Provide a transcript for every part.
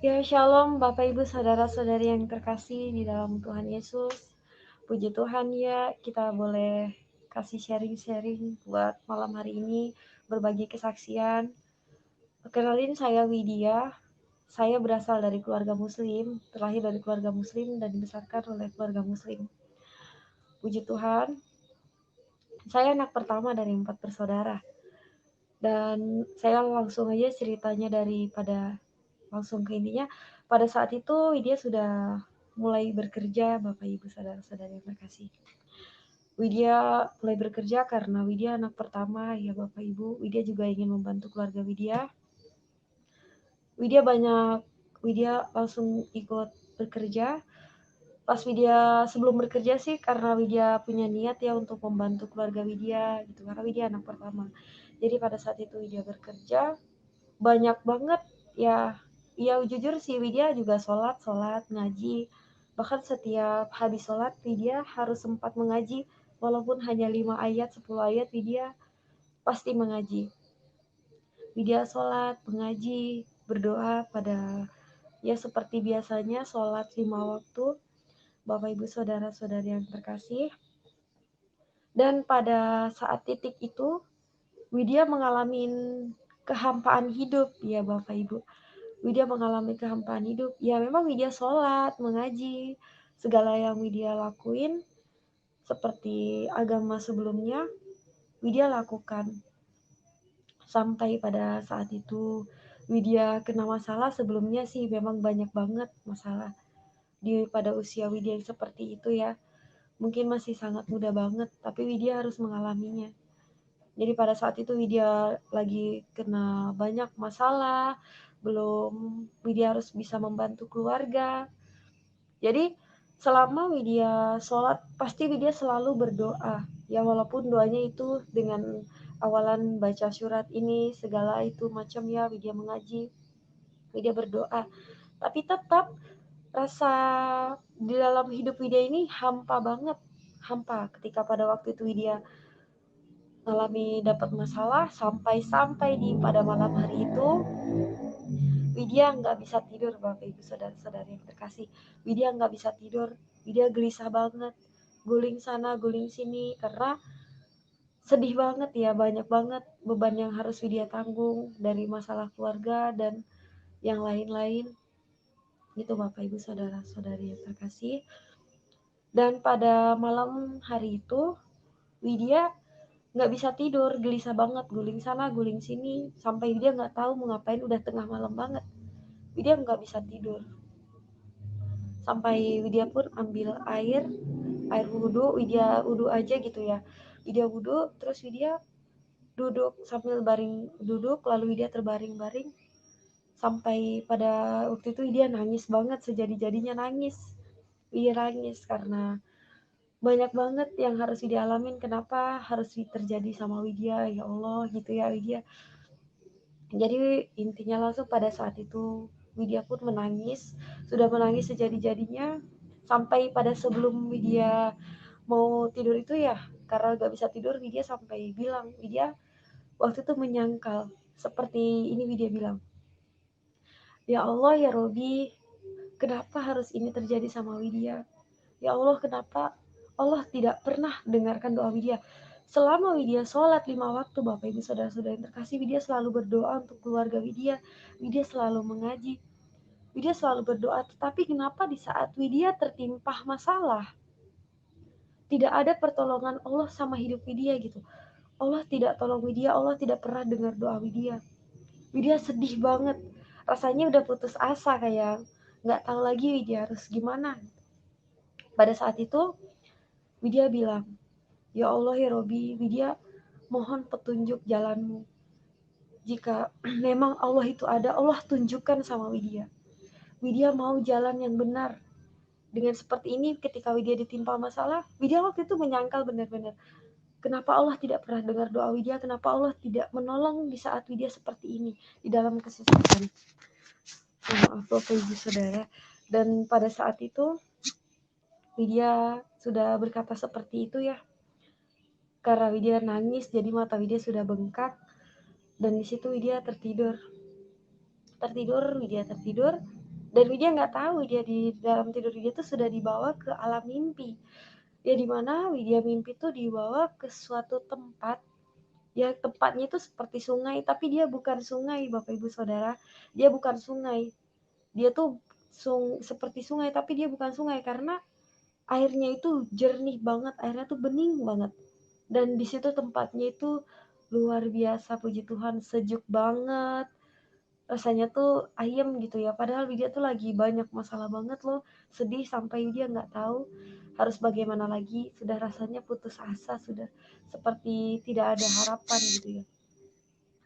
Ya, shalom Bapak Ibu Saudara-saudari yang terkasih di dalam Tuhan Yesus. Puji Tuhan ya, kita boleh kasih sharing-sharing buat malam hari ini, berbagi kesaksian. Kenalin, saya Widya. Saya berasal dari keluarga muslim, terlahir dari keluarga muslim dan dibesarkan oleh keluarga muslim. Puji Tuhan, saya anak pertama dari 4 bersaudara. Dan saya langsung aja ceritanya daripada langsung ke intinya. Pada saat itu Widya sudah mulai bekerja, Bapak Ibu Saudara-saudari yang terkasih. Widya mulai bekerja karena Widya anak pertama ya Bapak Ibu. Widya juga ingin membantu keluarga Widya. Widya langsung ikut bekerja. Pas Widya sebelum bekerja sih karena Widya punya niat ya untuk membantu keluarga Widya gitu, karena Widya anak pertama. Jadi pada saat itu Widya bekerja banyak banget ya. Ya jujur sih Widya juga sholat ngaji, bahkan setiap habis sholat Widya harus sempat mengaji, walaupun hanya 5 ayat 10 ayat Widya pasti mengaji. Widya sholat mengaji berdoa pada ya seperti biasanya sholat 5 waktu, Bapak Ibu Saudara-saudari yang terkasih. Dan pada saat titik itu Widya mengalami kehampaan hidup ya Bapak Ibu. Widya mengalami kehampaan hidup. Ya memang Widya sholat, mengaji, segala yang Widya lakuin seperti agama sebelumnya Widya lakukan. Sampai pada saat itu Widya kena masalah. Sebelumnya sih memang banyak banget masalah pada usia Widya yang seperti itu ya. Mungkin masih sangat muda banget, tapi Widya harus mengalaminya. Jadi pada saat itu Widya lagi kena banyak masalah, belum Widya harus bisa membantu keluarga. Jadi selama Widya sholat, pasti Widya selalu berdoa. Ya walaupun doanya itu dengan awalan baca surat ini, segala itu macam ya, Widya mengaji, Widya berdoa. Tapi tetap rasa di dalam hidup Widya ini hampa banget. Hampa ketika pada waktu itu Widya mengalami dapat masalah, sampai di pada malam hari itu Widya nggak bisa tidur, Bapak Ibu Saudara-saudari yang terkasih. Widya nggak bisa tidur, Widya gelisah banget, guling sana guling sini karena sedih banget ya, banyak banget beban yang harus Widya tanggung dari masalah keluarga dan yang lain-lain. Itu Bapak Ibu Saudara-saudari yang terkasih. Dan pada malam hari itu Widya nggak bisa tidur, gelisah banget, guling sana guling sini, sampai Widya nggak tahu mau ngapain, udah tengah malam banget. Widya nggak bisa tidur. Sampai Widya pun ambil air wudhu, Widya wudhu aja gitu ya. Widya wudhu, terus Widya duduk sambil duduk, lalu Widya terbaring-baring. Sampai pada waktu itu Widya nangis banget, sejadi-jadinya nangis. Widya nangis karena banyak banget yang harus Widya alamin. Kenapa harus terjadi sama Widya, ya Allah gitu ya Widya. Jadi intinya langsung pada saat itu Widya pun menangis, sudah menangis sejadi-jadinya. Sampai pada sebelum Widya mau tidur itu ya, karena gak bisa tidur, Widya sampai bilang, Widya waktu itu menyangkal seperti ini. Widya bilang, ya Allah ya Robi, kenapa harus ini terjadi sama Widya? Ya Allah, kenapa Allah tidak pernah dengarkan doa Widya? Selama Widya sholat 5 waktu, Bapak Ibu Saudara-saudara yang terkasih, Widya selalu berdoa untuk keluarga Widya. Widya selalu mengaji, Widya selalu berdoa. Tetapi kenapa di saat Widya tertimpa masalah, tidak ada pertolongan Allah sama hidup Widya gitu. Allah tidak tolong Widya, Allah tidak pernah dengar doa Widya. Widya sedih banget, rasanya udah putus asa, kayak nggak tahu lagi Widya harus gimana. Pada saat itu Widya bilang, ya Allah ya Robi, Widya mohon petunjuk jalanmu. Jika memang Allah itu ada, Allah tunjukkan sama Widya. Widya mau jalan yang benar. Dengan seperti ini, ketika Widya ditimpa masalah, Widya waktu itu menyangkal benar-benar, kenapa Allah tidak pernah dengar doa Widya, kenapa Allah tidak menolong di saat Widya seperti ini, di dalam kesusahan. Maaf Bapak Ibu Saudara. Dan pada saat itu Widya sudah berkata seperti itu ya, karena Widya nangis, jadi mata Widya sudah bengkak. Dan di situ Widya tertidur. Widya tertidur. Dan Widya nggak tahu dia di dalam tidur dia tuh sudah dibawa ke alam mimpi. Ya di mana Widya mimpi tuh dibawa ke suatu tempat. Ya tempatnya itu seperti sungai, tapi dia bukan sungai, Bapak Ibu Saudara. Dia bukan sungai. Dia tuh seperti sungai, tapi dia bukan sungai karena airnya itu jernih banget, airnya tuh bening banget. Dan di situ tempatnya itu luar biasa, puji Tuhan, sejuk banget. Rasanya tuh ayem gitu ya. Padahal Widya tuh lagi banyak masalah banget loh. Sedih sampai Widya nggak tahu harus bagaimana lagi. Sudah rasanya putus asa, sudah seperti tidak ada harapan gitu ya.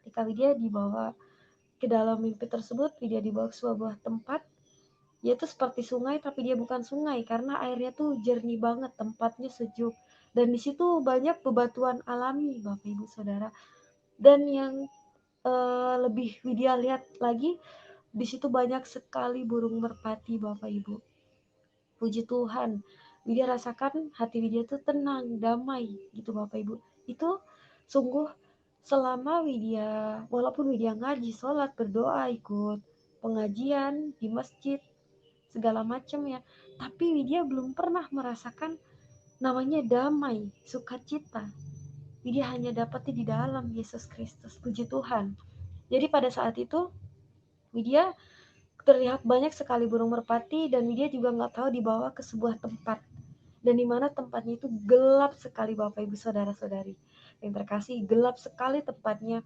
Ketika Widya dibawa ke dalam mimpi tersebut, Widya dibawa ke sebuah tempat, yaitu seperti sungai tapi dia bukan sungai karena airnya tuh jernih banget, tempatnya sejuk. Dan di situ banyak bebatuan alami, Bapak Ibu Saudara. Dan yang lebih Widya lihat lagi, di situ banyak sekali burung merpati, Bapak Ibu. Puji Tuhan, Widya rasakan hati Widya tuh tenang, damai gitu Bapak Ibu. Itu sungguh selama Widya, walaupun Widya ngaji, sholat, berdoa, ikut pengajian di masjid, segala macam ya. Tapi Widya belum pernah merasakan namanya damai, sukacita. Widya hanya dapatnya di dalam Yesus Kristus. Puji Tuhan. Jadi pada saat itu Widya terlihat banyak sekali burung merpati dan Widya juga nggak tahu dibawa ke sebuah tempat. Dan di mana tempatnya itu gelap sekali Bapak Ibu Saudara-saudari. Yang terkasih, gelap sekali tempatnya.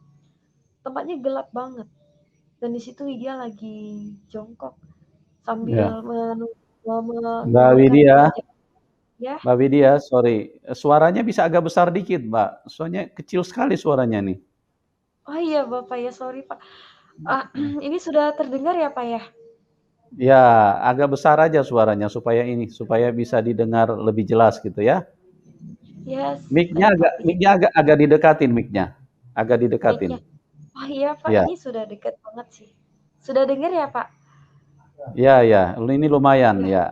Tempatnya gelap banget. Dan di situ Widya lagi jongkok Ya, sambil Mbak mengulurkan Widya, wajah. Ya, Mbak Widya, sorry, suaranya bisa agak besar dikit, Mbak. Soalnya kecil sekali suaranya nih. oh iya Bapak ya, sorry Pak. Ini sudah terdengar ya Pak ya? Ya, agak besar aja suaranya supaya bisa didengar lebih jelas gitu ya. Yes, Mic-nya baik Pak. agak mic-nya agak didekatin mic-nya. Agak didekatin. Mic-nya. Oh iya Pak, Ya. ini sudah dekat banget sih. Sudah dengar ya Pak? Ya, ya. Ini lumayan Ya, ya.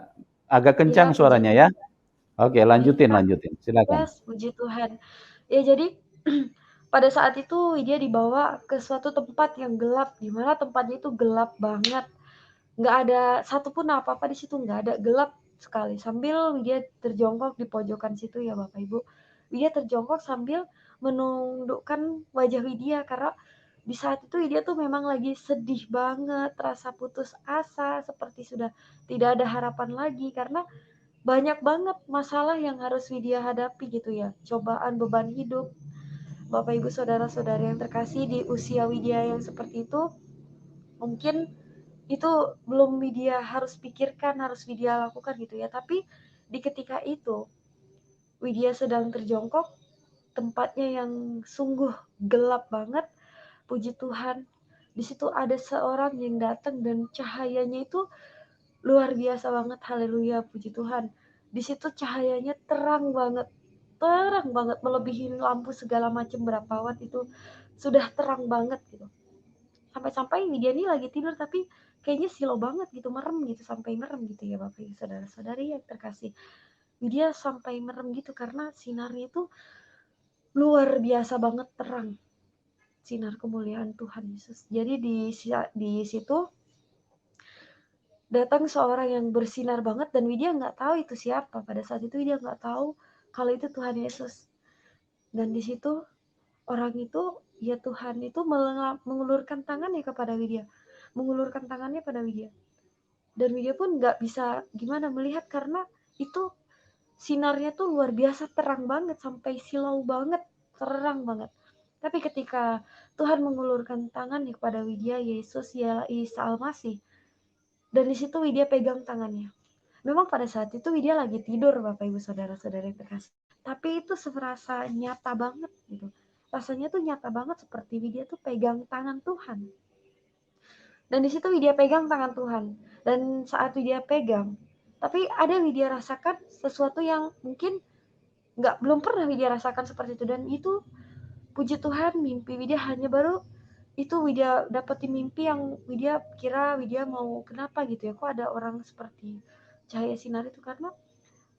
Agak ya kencang puji suaranya ya. Tuhan. Oke, Baik lanjutin Pak. lanjutin. Silakan. Yes, puji Tuhan. Ya jadi pada saat itu dia dibawa ke suatu tempat yang gelap, di mana tempatnya itu gelap banget. Nggak ada satupun apa-apa di situ, nggak ada, gelap sekali. Sambil dia terjongkok di pojokan situ ya Bapak Ibu. Dia terjongkok sambil menundukkan wajah Widya karena di saat itu Widya tuh memang lagi sedih banget, rasa putus asa, seperti sudah tidak ada harapan lagi karena banyak banget masalah yang harus Widya hadapi gitu ya. Cobaan, beban hidup. Bapak Ibu Saudara-saudari yang terkasih, di usia Widya yang seperti itu, mungkin itu belum Widya harus pikirkan, harus Widya lakukan gitu ya. Tapi di ketika itu Widya sedang terjongkok, tempatnya yang sungguh gelap banget. Puji Tuhan, di situ ada seorang yang datang dan cahayanya itu luar biasa banget. Haleluya, puji Tuhan. Di situ cahayanya terang banget melebihi lampu segala macam berapa watt itu, sudah terang banget gitu. Sampai-sampai Widya ini lagi tidur tapi kayaknya silau banget gitu, merem gitu, sampai merem gitu ya Bapak Ibu Saudara-saudari yang terkasih. Widya sampai merem gitu karena sinarnya itu luar biasa banget terang, sinar kemuliaan Tuhan Yesus. Jadi di situ datang seorang yang bersinar banget dan Widya nggak tahu itu siapa. Pada saat itu Widya nggak tahu kalau itu Tuhan Yesus. Dan di situ orang itu, ya Tuhan itu mengulurkan tangannya kepada Widya, mengulurkan tangannya pada Widya. Dan Widya pun nggak bisa gimana melihat karena itu sinarnya tuh luar biasa terang banget sampai silau banget, terang banget. Tapi ketika Tuhan mengulurkan tangannya kepada Widya, Yesus ya Isa Al-Masih, dan di situ Widya pegang tangannya. Memang pada saat itu Widya lagi tidur Bapak Ibu Saudara-saudara yang terkasih. Tapi itu serasa nyata banget gitu. Rasanya tuh nyata banget seperti Widya tuh pegang tangan Tuhan. Dan di situ Widya pegang tangan Tuhan. Dan saat Widya pegang, tapi ada Widya rasakan sesuatu yang mungkin belum pernah Widya rasakan seperti itu. Dan itu puji Tuhan, mimpi Widya hanya baru itu Widya dapetin mimpi yang Widya kira Widya mau kenapa gitu ya, kok ada orang seperti cahaya sinar itu, karena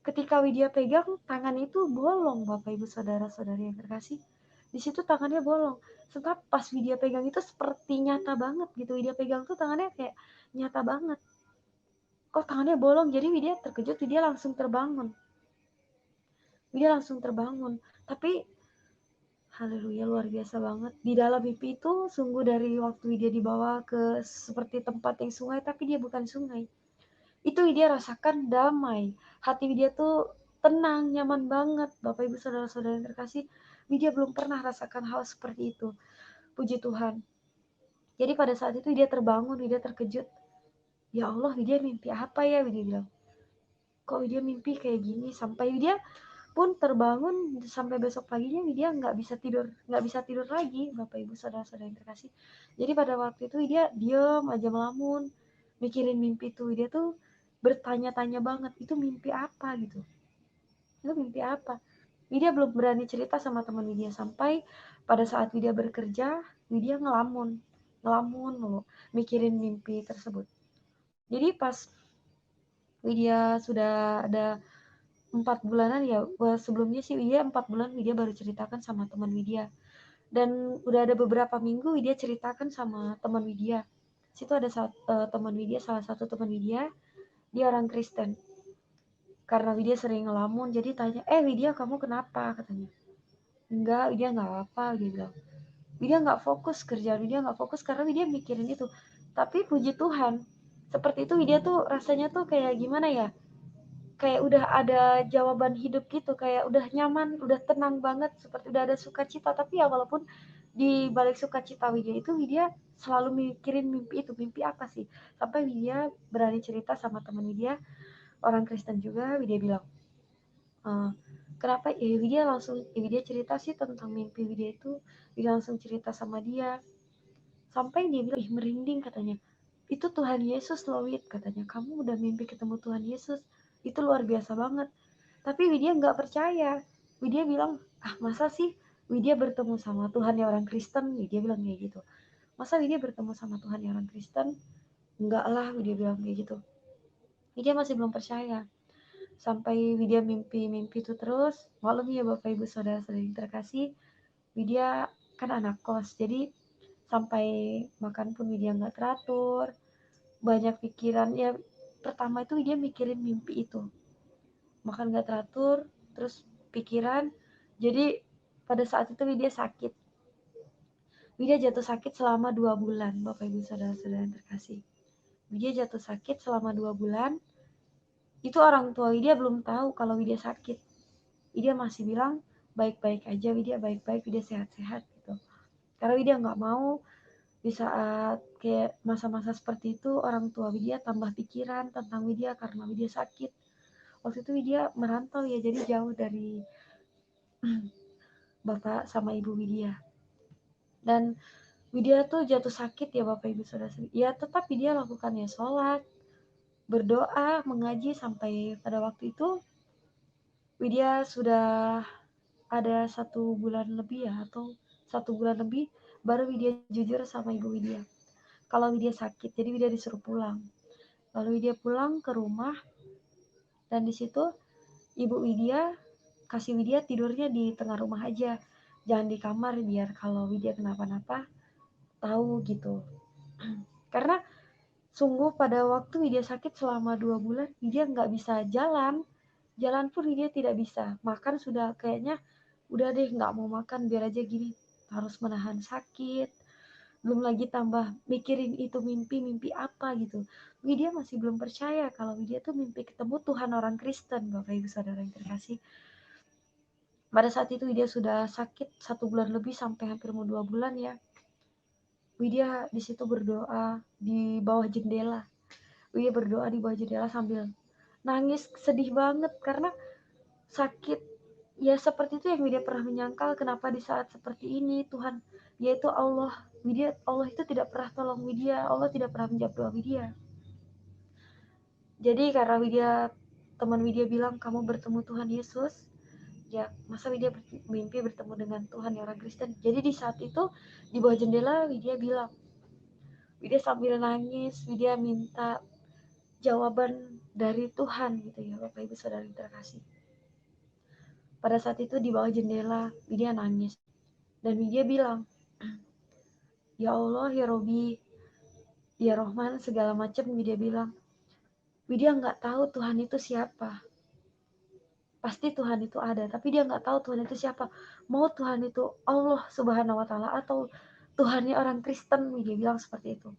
ketika Widya pegang tangan itu bolong Bapak Ibu Saudara-saudari yang terkasih. Di situ tangannya bolong. Setelah pas Widya pegang itu seperti nyata banget gitu. Widya pegang tuh tangannya kayak nyata banget. kok tangannya bolong. Jadi Widya terkejut, Widya langsung terbangun. Tapi haleluya, luar biasa banget. Di dalam mimpi itu sungguh dari waktu Widya dibawa ke seperti tempat yang sungai, tapi dia bukan sungai. Itu Widya rasakan damai. Hati Widya tuh tenang, nyaman banget. Bapak Ibu Saudara-saudara yang terkasih, Widya belum pernah rasakan hal seperti itu. Puji Tuhan. Jadi pada saat itu Widya terbangun, Widya terkejut. Ya Allah, Widya mimpi apa ya? Widya bilang, kok Widya mimpi kayak gini? Sampai Widya pun terbangun, sampai besok paginya Widya nggak bisa tidur lagi, Bapak Ibu Saudara-saudara yang terkasih. Jadi pada waktu itu Widya diem aja melamun, mikirin mimpi itu. Widya tuh bertanya-tanya banget, itu mimpi apa gitu? Itu mimpi apa? Widya belum berani cerita sama teman Widya, sampai pada saat Widya bekerja, Widya ngelamun mulu, mikirin mimpi tersebut. Jadi pas Widya sudah ada 4 bulanan ya, sebelumnya sih Widya 4 bulan Widya baru ceritakan sama teman Widya. Dan udah ada beberapa minggu Widya ceritakan sama teman Widya. Situ ada teman Widya, salah satu teman Widya, dia orang Kristen. Karena Widya sering ngelamun, jadi tanya, Widya kamu kenapa? Katanya. Enggak, Widya nggak apa, dia bilang. Widya nggak fokus kerjaan, Widya nggak fokus karena Widya mikirin itu. Tapi puji Tuhan, seperti itu Widya tuh rasanya tuh kayak gimana ya? Kayak udah ada jawaban hidup gitu, kayak udah nyaman, udah tenang banget, seperti udah ada sukacita. Tapi ya walaupun di balik sukacita Widya itu, Widya selalu mikirin mimpi itu, mimpi apa sih? Sampai Widya berani cerita sama teman Widya, orang Kristen juga. Widya bilang, kenapa ya? Widya cerita sih tentang mimpi Widya itu. Widya langsung cerita sama dia, sampai dia bilang, merinding katanya, itu Tuhan Yesus loh Wid, katanya, kamu udah mimpi ketemu Tuhan Yesus, itu luar biasa banget. Tapi Widya nggak percaya. Widya bilang, masa sih Widya bertemu sama Tuhan yang orang Kristen? Widya bilang kayak gitu. Masa Widya bertemu sama Tuhan yang orang Kristen? Enggak lah, Widya bilang kayak gitu. Widya masih belum percaya. Sampai Widya mimpi-mimpi itu terus. Maklum ya Bapak Ibu Saudara-saudara yang terkasih, Widya kan anak kos. Jadi sampai makan pun Widya nggak teratur. Banyak pikiran. Ya pertama itu Widya mikirin mimpi itu. Makan nggak teratur, terus pikiran. Jadi pada saat itu Widya sakit. Widya jatuh sakit selama 2 bulan, Bapak Ibu Saudara-saudara yang terkasih. Widya jatuh sakit selama 2 bulan. Itu orang tua Widya belum tahu kalau Widya sakit. Widya masih bilang baik-baik aja, Widya baik-baik, Widya sehat-sehat gitu. Karena Widya nggak mau di saat kayak masa-masa seperti itu orang tua Widya tambah pikiran tentang Widya karena Widya sakit. Waktu itu Widya merantau ya, jadi jauh dari Bapak sama Ibu Widya. Dan Widya tuh jatuh sakit ya Bapak Ibu Saudara. Ya tetap Widya lakukan ya sholat, berdoa, mengaji, sampai pada waktu itu Widya sudah ada 1 bulan lebih ya, atau 1 bulan lebih baru Widya jujur sama Ibu Widya kalau Widya sakit. Jadi Widya disuruh pulang. Lalu Widya pulang ke rumah, dan di situ Ibu Widya kasih Widya tidurnya di tengah rumah aja, jangan di kamar, biar kalau Widya kenapa-napa tahu gitu. Karena sungguh pada waktu Widya sakit selama 2 bulan, Widya nggak bisa jalan pun Widya tidak bisa, makan sudah kayaknya udah deh nggak mau makan, biar aja gini, harus menahan sakit. Belum lagi tambah mikirin itu mimpi apa gitu. Widya masih belum percaya kalau Widya tuh mimpi ketemu Tuhan orang Kristen, Bapak Ibu Saudara yang terkasih. Pada saat itu Widya sudah sakit 1 bulan lebih, sampai hampir mau 2 bulan ya. Widya di situ berdoa di bawah jendela. Widya berdoa di bawah jendela sambil nangis, sedih banget karena sakit. Ya seperti itu yang Widya pernah menyangkal, kenapa di saat seperti ini Tuhan, yaitu Allah, Allah itu tidak pernah tolong Widya, Allah tidak pernah menjawab doa Widya. Jadi karena teman Widya bilang kamu bertemu Tuhan Yesus, ya masa Widya mimpi bertemu dengan Tuhan yang orang Kristen. Jadi di saat itu di bawah jendela Widya sambil nangis, Widya minta jawaban dari Tuhan gitu ya Bapak Ibu Saudara yang terkasih. Pada saat itu di bawah jendela Widya nangis, dan Widya bilang, ya Allah, ya Robi, ya Rohman, segala macam. Widya bilang, Widya nggak tahu Tuhan itu siapa. Pasti Tuhan itu ada, tapi dia nggak tahu Tuhan itu siapa. Mau Tuhan itu Allah Subhanahu wa Ta'ala atau Tuhannya orang Kristen, Widya bilang seperti itu.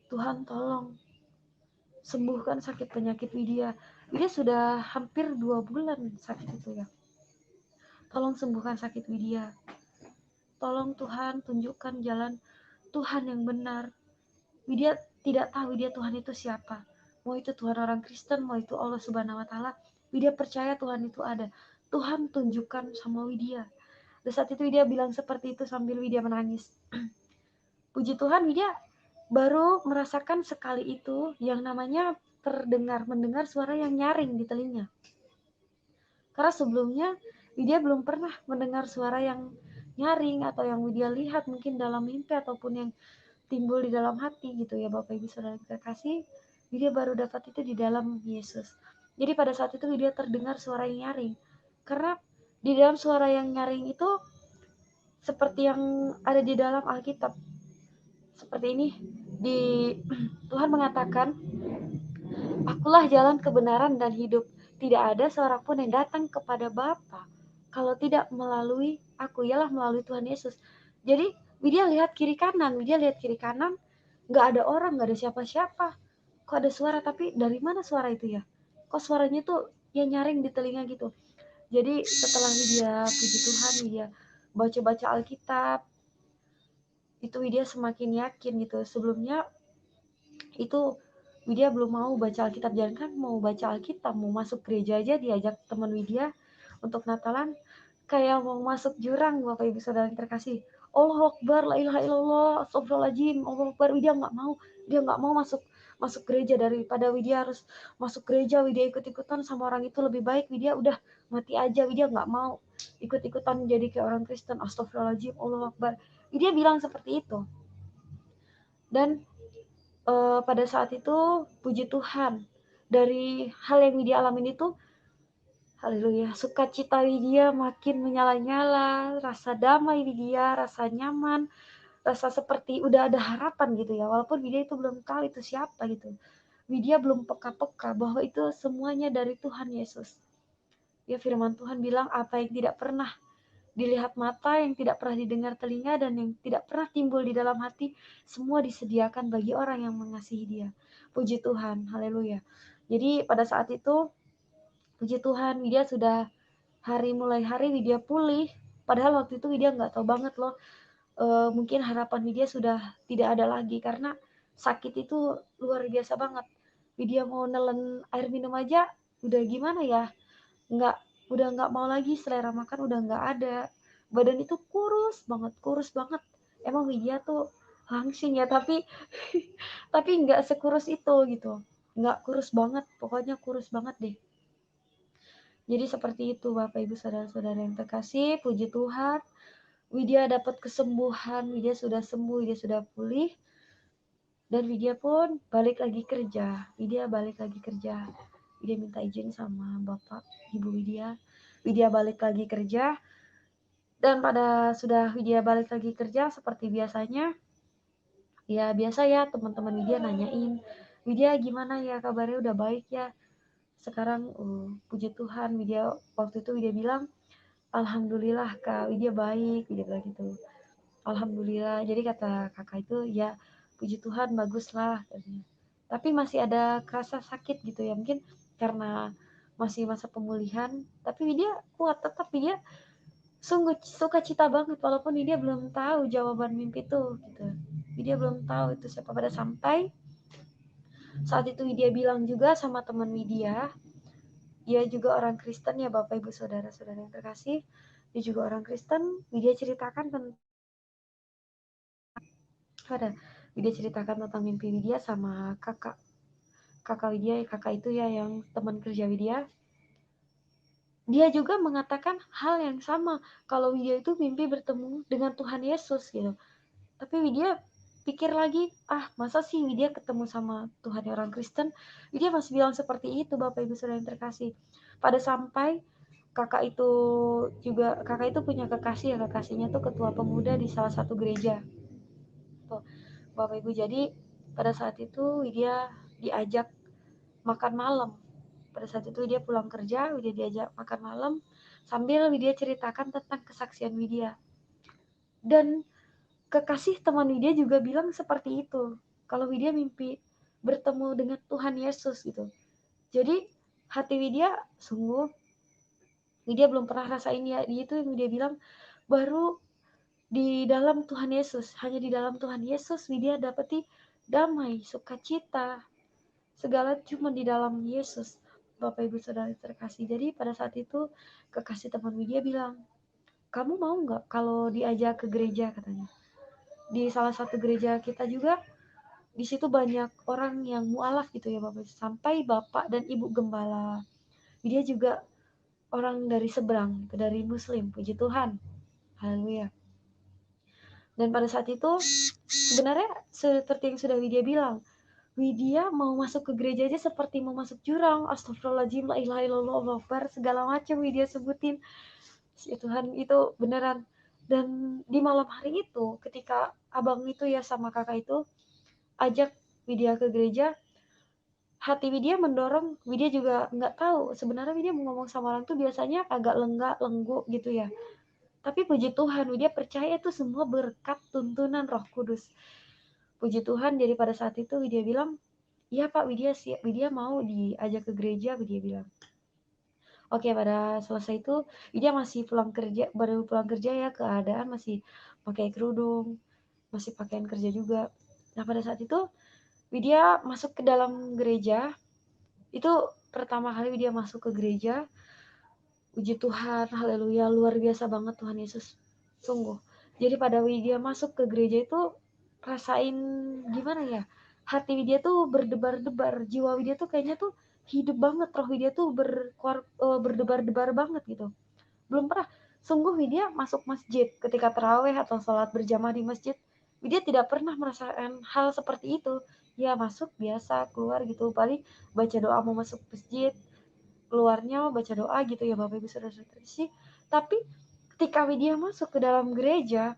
Tuhan tolong sembuhkan sakit penyakit Widya. Widya sudah hampir 2 bulan sakit itu ya. Tolong sembuhkan sakit Widya. Tolong Tuhan tunjukkan jalan Tuhan yang benar. Widya tidak tahu Widya Tuhan itu siapa. Mau itu Tuhan orang Kristen, mau itu Allah Subhanahu wa Ta'ala. Widya percaya Tuhan itu ada. Tuhan tunjukkan sama Widya. Dan saat itu Widya bilang seperti itu sambil Widya menangis. Puji Tuhan, Widya baru merasakan sekali itu yang namanya mendengar suara yang nyaring di telinga. Karena sebelumnya Widya belum pernah mendengar suara yang nyaring atau yang Widya lihat mungkin dalam mimpi ataupun yang timbul di dalam hati gitu ya Bapak Ibu Saudara terkasih. Widya baru dapat itu di dalam Yesus. Jadi pada saat itu Widya terdengar suara yang nyaring. Karena di dalam suara yang nyaring itu seperti yang ada di dalam Alkitab. Seperti ini di Tuhan mengatakan, "Akulah jalan kebenaran dan hidup. Tidak ada seorang pun yang datang kepada Bapa kalau tidak melalui aku, ialah melalui Tuhan Yesus." Jadi Widya lihat kiri kanan, nggak ada orang, nggak ada siapa-siapa. Kok ada suara, tapi dari mana suara itu ya? Kok suaranya tuh ya nyaring di telinga gitu. Jadi setelah Widya puji Tuhan, Widya baca-baca Alkitab, itu Widya semakin yakin gitu. Sebelumnya itu Widya belum mau baca Alkitab, jangan kan mau baca Alkitab, mau masuk gereja aja diajak teman Widya untuk Natalan kayak mau masuk jurang. Bapak Ibu Saudara yang terkasih, Allah Akbar, la ilaha illallah, astagfirullahaladzim, Allah Akbar. Widya nggak mau, dia nggak mau masuk masuk gereja. Daripada Widya harus masuk gereja, Widya ikut-ikutan sama orang itu, lebih baik Widya udah mati aja. Widya nggak mau ikut-ikutan jadi kayak orang Kristen, astagfirullahaladzim, Allah Akbar. Widya bilang seperti itu. Dan pada saat itu puji Tuhan, dari hal yang Widya alamin itu, haleluya, sukacita Widya makin menyala-nyala, rasa damai Widya, rasa nyaman, rasa seperti udah ada harapan gitu ya. Walaupun Widya itu belum tahu itu siapa gitu. Widya belum peka-peka bahwa itu semuanya dari Tuhan Yesus. Ya, firman Tuhan bilang, apa yang tidak pernah dilihat mata, yang tidak pernah didengar telinga, dan yang tidak pernah timbul di dalam hati, semua disediakan bagi orang yang mengasihi Dia. Puji Tuhan, haleluya. Jadi pada saat itu, puji Tuhan, Widya sudah mulai hari Widya pulih. Padahal waktu itu Widya nggak tahu banget loh, mungkin harapan Widya sudah tidak ada lagi karena sakit itu luar biasa banget. Widya mau nelen air minum aja udah gimana ya, nggak udah nggak mau lagi, selera makan udah nggak ada, badan itu kurus banget. Emang Widya tuh langsing ya, tapi tapi nggak sekurus itu gitu, nggak kurus banget, pokoknya kurus banget deh. Jadi seperti itu Bapak Ibu Saudara-saudara yang terkasih, puji Tuhan Widya dapat kesembuhan, Widya sudah sembuh, Widya sudah pulih, dan Widya pun balik lagi kerja. Widya balik lagi kerja. Widya minta izin sama Bapak Ibu Widya. Widya balik lagi kerja, dan pada sudah Widya balik lagi kerja seperti biasanya, ya biasa ya teman-teman Widya nanyain, Widya gimana ya kabarnya, udah baik ya sekarang. Puji Tuhan, Widya waktu itu Widya bilang, Alhamdulillah Kak, Widya baik, Widya bilang gitu. Alhamdulillah. Jadi kata kakak itu, ya puji Tuhan baguslah katanya. Tapi masih ada kerasa sakit gitu ya, mungkin karena masih masa pemulihan. Tapi Widya kuat, tetap Widya sungguh sukacita banget walaupun Widya belum tahu jawaban mimpi itu gitu. Widya belum tahu itu siapa, pada sampai saat itu Widya bilang juga sama teman Widya, dia juga orang Kristen ya Bapak Ibu Saudara-saudara yang terkasih, dia juga orang Kristen. Widya ceritakan tentang mimpi Widya sama kakak Widya. Kakak itu ya yang teman kerja Widya. Dia juga mengatakan hal yang sama, kalau Widya itu mimpi bertemu dengan Tuhan Yesus gitu. Tapi Widya pikir lagi, masa sih Widya ketemu sama Tuhan orang Kristen? Widya masih bilang seperti itu Bapak Ibu Saudara yang terkasih. Pada sampai kakak itu punya kekasih ya, kekasihnya tuh ketua pemuda di salah satu gereja tuh Bapak Ibu. Jadi pada saat itu Widya diajak makan malam. Pada saat itu Widya pulang kerja, Widya diajak makan malam, sambil Widya ceritakan tentang kesaksian Widya. Dan kekasih teman Widya juga bilang seperti itu, kalau Widya mimpi bertemu dengan Tuhan Yesus gitu. Jadi hati Widya sungguh, Widya belum pernah rasain ya, itu yang Widya bilang, baru di dalam Tuhan Yesus, hanya di dalam Tuhan Yesus Widya dapati damai, sukacita, segala cuma di dalam Yesus. Bapak Ibu Saudara terkasih. Jadi pada saat itu kekasih teman Widya bilang, kamu mau nggak kalau diajak ke gereja, katanya. Di salah satu gereja kita juga, di situ banyak orang yang mualaf gitu ya Bapak. Sampai Bapak dan Ibu Gembala Widya juga orang dari seberang, dari Muslim, puji Tuhan. Haleluya. Dan pada saat itu sebenarnya seperti yang sudah Widya bilang, Widya mau masuk ke gereja aja seperti mau masuk jurang. Astagfirullahaladzim, la ilaha illallah, Allahu Akbar, segala macam Widya sebutin. Ya Tuhan, itu beneran. Dan di malam hari itu, ketika abang itu ya sama kakak itu ajak Widya ke gereja, hati Widya mendorong. Widya juga nggak tahu sebenarnya Widya mau ngomong sama orang tuh biasanya agak lenggak gitu ya. Tapi puji Tuhan, Widya percaya itu semua berkat tuntunan Roh Kudus. Puji Tuhan, jadi pada saat itu Widya bilang, iya Pak, Widya mau diajak ke gereja, Widya bilang. Oke, pada selesai itu Widya masih baru pulang kerja ya, keadaan masih pakai kerudung, masih pakaian kerja juga. Nah pada saat itu Widya masuk ke dalam gereja, itu pertama kali Widya masuk ke gereja. Puji Tuhan, haleluya, luar biasa banget Tuhan Yesus, sungguh. Jadi pada Widya masuk ke gereja itu rasain gimana ya, hati Widya tuh berdebar-debar, jiwa Widya tuh kayaknya tuh hidup banget, roh Widya tuh berdebar-debar banget gitu. Belum pernah, sungguh Widya masuk masjid ketika terawih atau sholat berjamaah di masjid, Widya tidak pernah merasakan hal seperti itu. Ya masuk biasa, keluar gitu, paling baca doa mau masuk masjid, keluarnya baca doa gitu ya Bapak Ibu Saudara-saudara sih. Tapi ketika Widya masuk ke dalam gereja,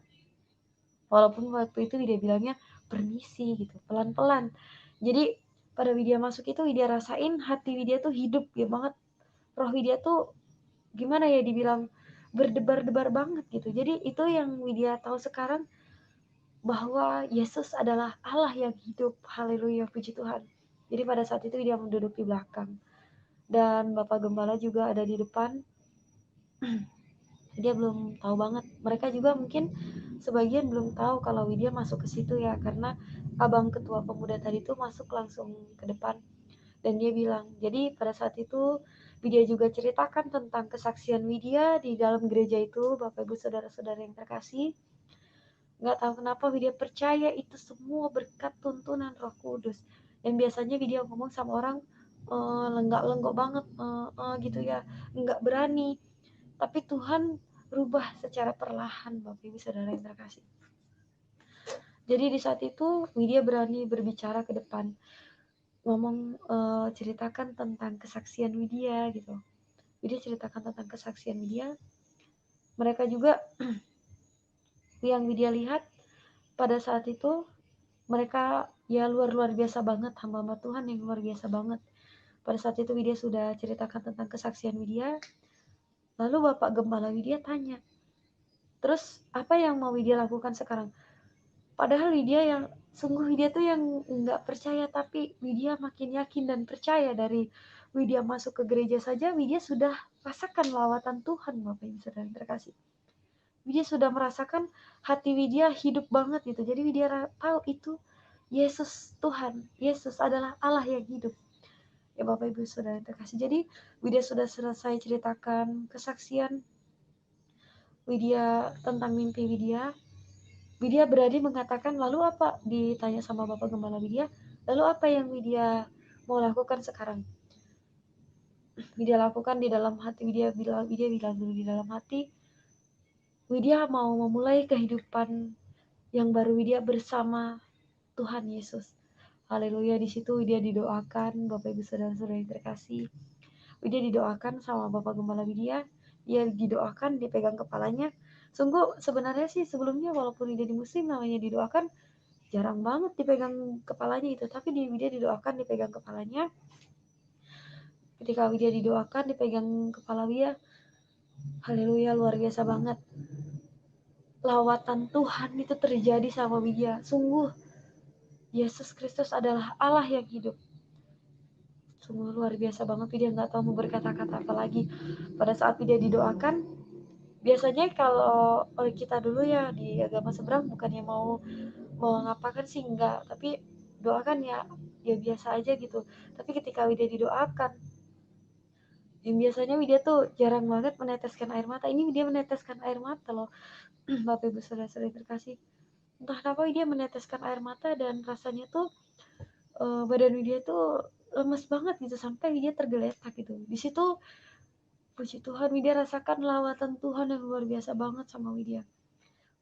walaupun waktu itu Widya bilangnya permisi gitu, pelan-pelan. Jadi pada Widya masuk itu Widya rasain hati Widya tuh hidup ya banget. Roh Widya tuh gimana ya dibilang berdebar-debar banget gitu. Jadi itu yang Widya tahu sekarang, bahwa Yesus adalah Allah yang hidup. Haleluya, puji Tuhan. Jadi pada saat itu Widya duduk di belakang. Dan Bapak Gembala juga ada di depan. Dia belum tahu banget. Mereka juga mungkin sebagian belum tahu kalau Widya masuk ke situ ya, karena abang ketua pemuda tadi tuh masuk langsung ke depan. Dan dia bilang, jadi pada saat itu Widya juga ceritakan tentang kesaksian Widya di dalam gereja itu, Bapak Ibu Saudara-saudara yang terkasih. Nggak tahu kenapa Widya percaya itu semua berkat tuntunan Roh Kudus. Dan biasanya Widya ngomong sama orang lenggak-lenggok banget, gitu ya, nggak berani. Tapi Tuhan rubah secara perlahan, Bapak Ibu Saudara yang terkasih. Jadi di saat itu Widya berani berbicara ke depan, ngomong, ceritakan tentang kesaksian Widya gitu. Widya ceritakan tentang kesaksian Widya. Mereka juga yang Widya lihat pada saat itu, mereka ya luar biasa banget, hamba-hamba Tuhan yang luar biasa banget. Pada saat itu Widya sudah ceritakan tentang kesaksian Widya. Lalu Bapak Gembala Widya tanya, terus apa yang mau Widya lakukan sekarang? Padahal Widya yang sungguh Widya tuh yang nggak percaya, tapi Widya makin yakin dan percaya. Dari Widya masuk ke gereja saja Widya sudah rasakan lawatan Tuhan, Bapak Ibu Saudara terkasih. Widya sudah merasakan hati Widya hidup banget gitu. Jadi Widya tahu itu Yesus Tuhan, Yesus adalah Allah yang hidup. Ya Bapak Ibu Saudara terkasih. Jadi Widya sudah selesai ceritakan kesaksian Widya tentang mimpi Widya. Widya berani mengatakan, lalu apa? Ditanya sama Bapak Gembala Widya, lalu apa yang Widya mau lakukan sekarang? Widya lakukan di dalam hati. Widya bilang dulu di dalam hati, Widya mau memulai kehidupan yang baru Widya bersama Tuhan Yesus. Haleluya. Di situ Widya didoakan, Bapak Ibu Saudara-saudara yang terkasih. Widya didoakan sama Bapak Gembala Widya. Dia didoakan, dipegang kepalanya. Sungguh sebenarnya sih sebelumnya walaupun Widya di Muslim namanya didoakan, jarang banget dipegang kepalanya itu, tapi Widya didoakan dipegang kepalanya. Ketika Widya didoakan, dipegang kepala Widya, haleluya, luar biasa banget. Lawatan Tuhan itu terjadi sama Widya. Sungguh, Yesus Kristus adalah Allah yang hidup. Sungguh luar biasa banget. Widya nggak tahu mau berkata-kata apa lagi. Pada saat Widya didoakan, biasanya kalau kita dulu ya di agama seberang bukannya mau mengapakan sih, enggak, tapi doakan ya biasa aja gitu. Tapi ketika Widya didoakan, yang biasanya Widya tuh jarang banget meneteskan air mata, ini Widya meneteskan air mata loh. Bapak Ibu saudara-saudari terkasih, entah kenapa Widya meneteskan air mata dan rasanya tuh badan Widya tuh lemes banget gitu, sampai Widya tergeletak gitu. Di situ puji Tuhan Widya rasakan lawatan Tuhan yang luar biasa banget sama Widya.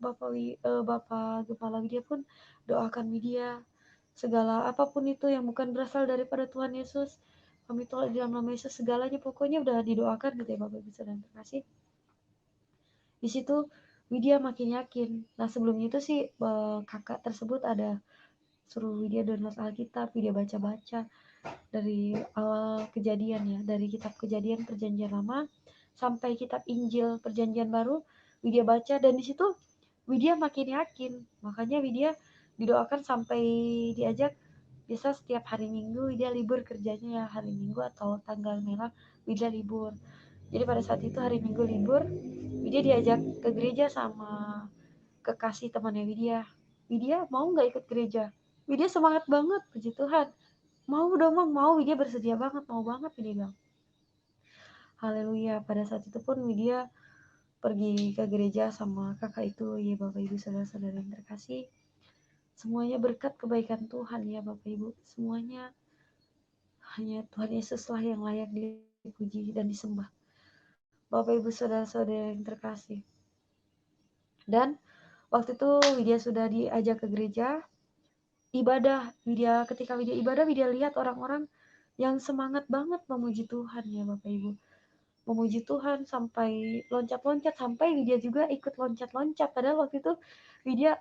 Bapak Gembala Widya pun doakan Widya, segala apapun itu yang bukan berasal daripada Tuhan Yesus, kami tolak di dalam nama Yesus, segalanya pokoknya udah didoakan gitu ya Bapak Ibu saudara terkasih. Di situ Widya makin yakin. Nah sebelumnya itu sih kakak tersebut ada suruh Widya download Alkitab, Widya baca-baca dari awal kejadian ya, dari kitab Kejadian Perjanjian Lama sampai kitab Injil Perjanjian Baru, Widya baca, dan di situ Widya makin yakin. Makanya Widya didoakan sampai diajak, biasa setiap hari Minggu Widya libur kerjanya ya, hari Minggu atau tanggal merah Widya libur. Jadi pada saat itu hari Minggu libur, Widya diajak ke gereja sama kekasih temannya Widya. Widya mau nggak ikut gereja? Widya semangat banget, puji Tuhan. Mau dong, mau. Widya bersedia banget, mau banget Widya bilang. Haleluya. Pada saat itu pun Widya pergi ke gereja sama kakak itu, ya Bapak Ibu saudara-saudara yang terkasih. Semuanya berkat kebaikan Tuhan ya Bapak Ibu. Semuanya hanya Tuhan Yesus lah yang layak dipuji dan disembah. Bapak Ibu saudara-saudara yang terkasih. Dan waktu itu Widya sudah diajak ke gereja, ibadah. Ketika Widya ibadah, Widya lihat orang-orang yang semangat banget memuji Tuhan ya Bapak Ibu. Memuji Tuhan sampai loncat-loncat, sampai Widya juga ikut loncat-loncat. Padahal waktu itu Widya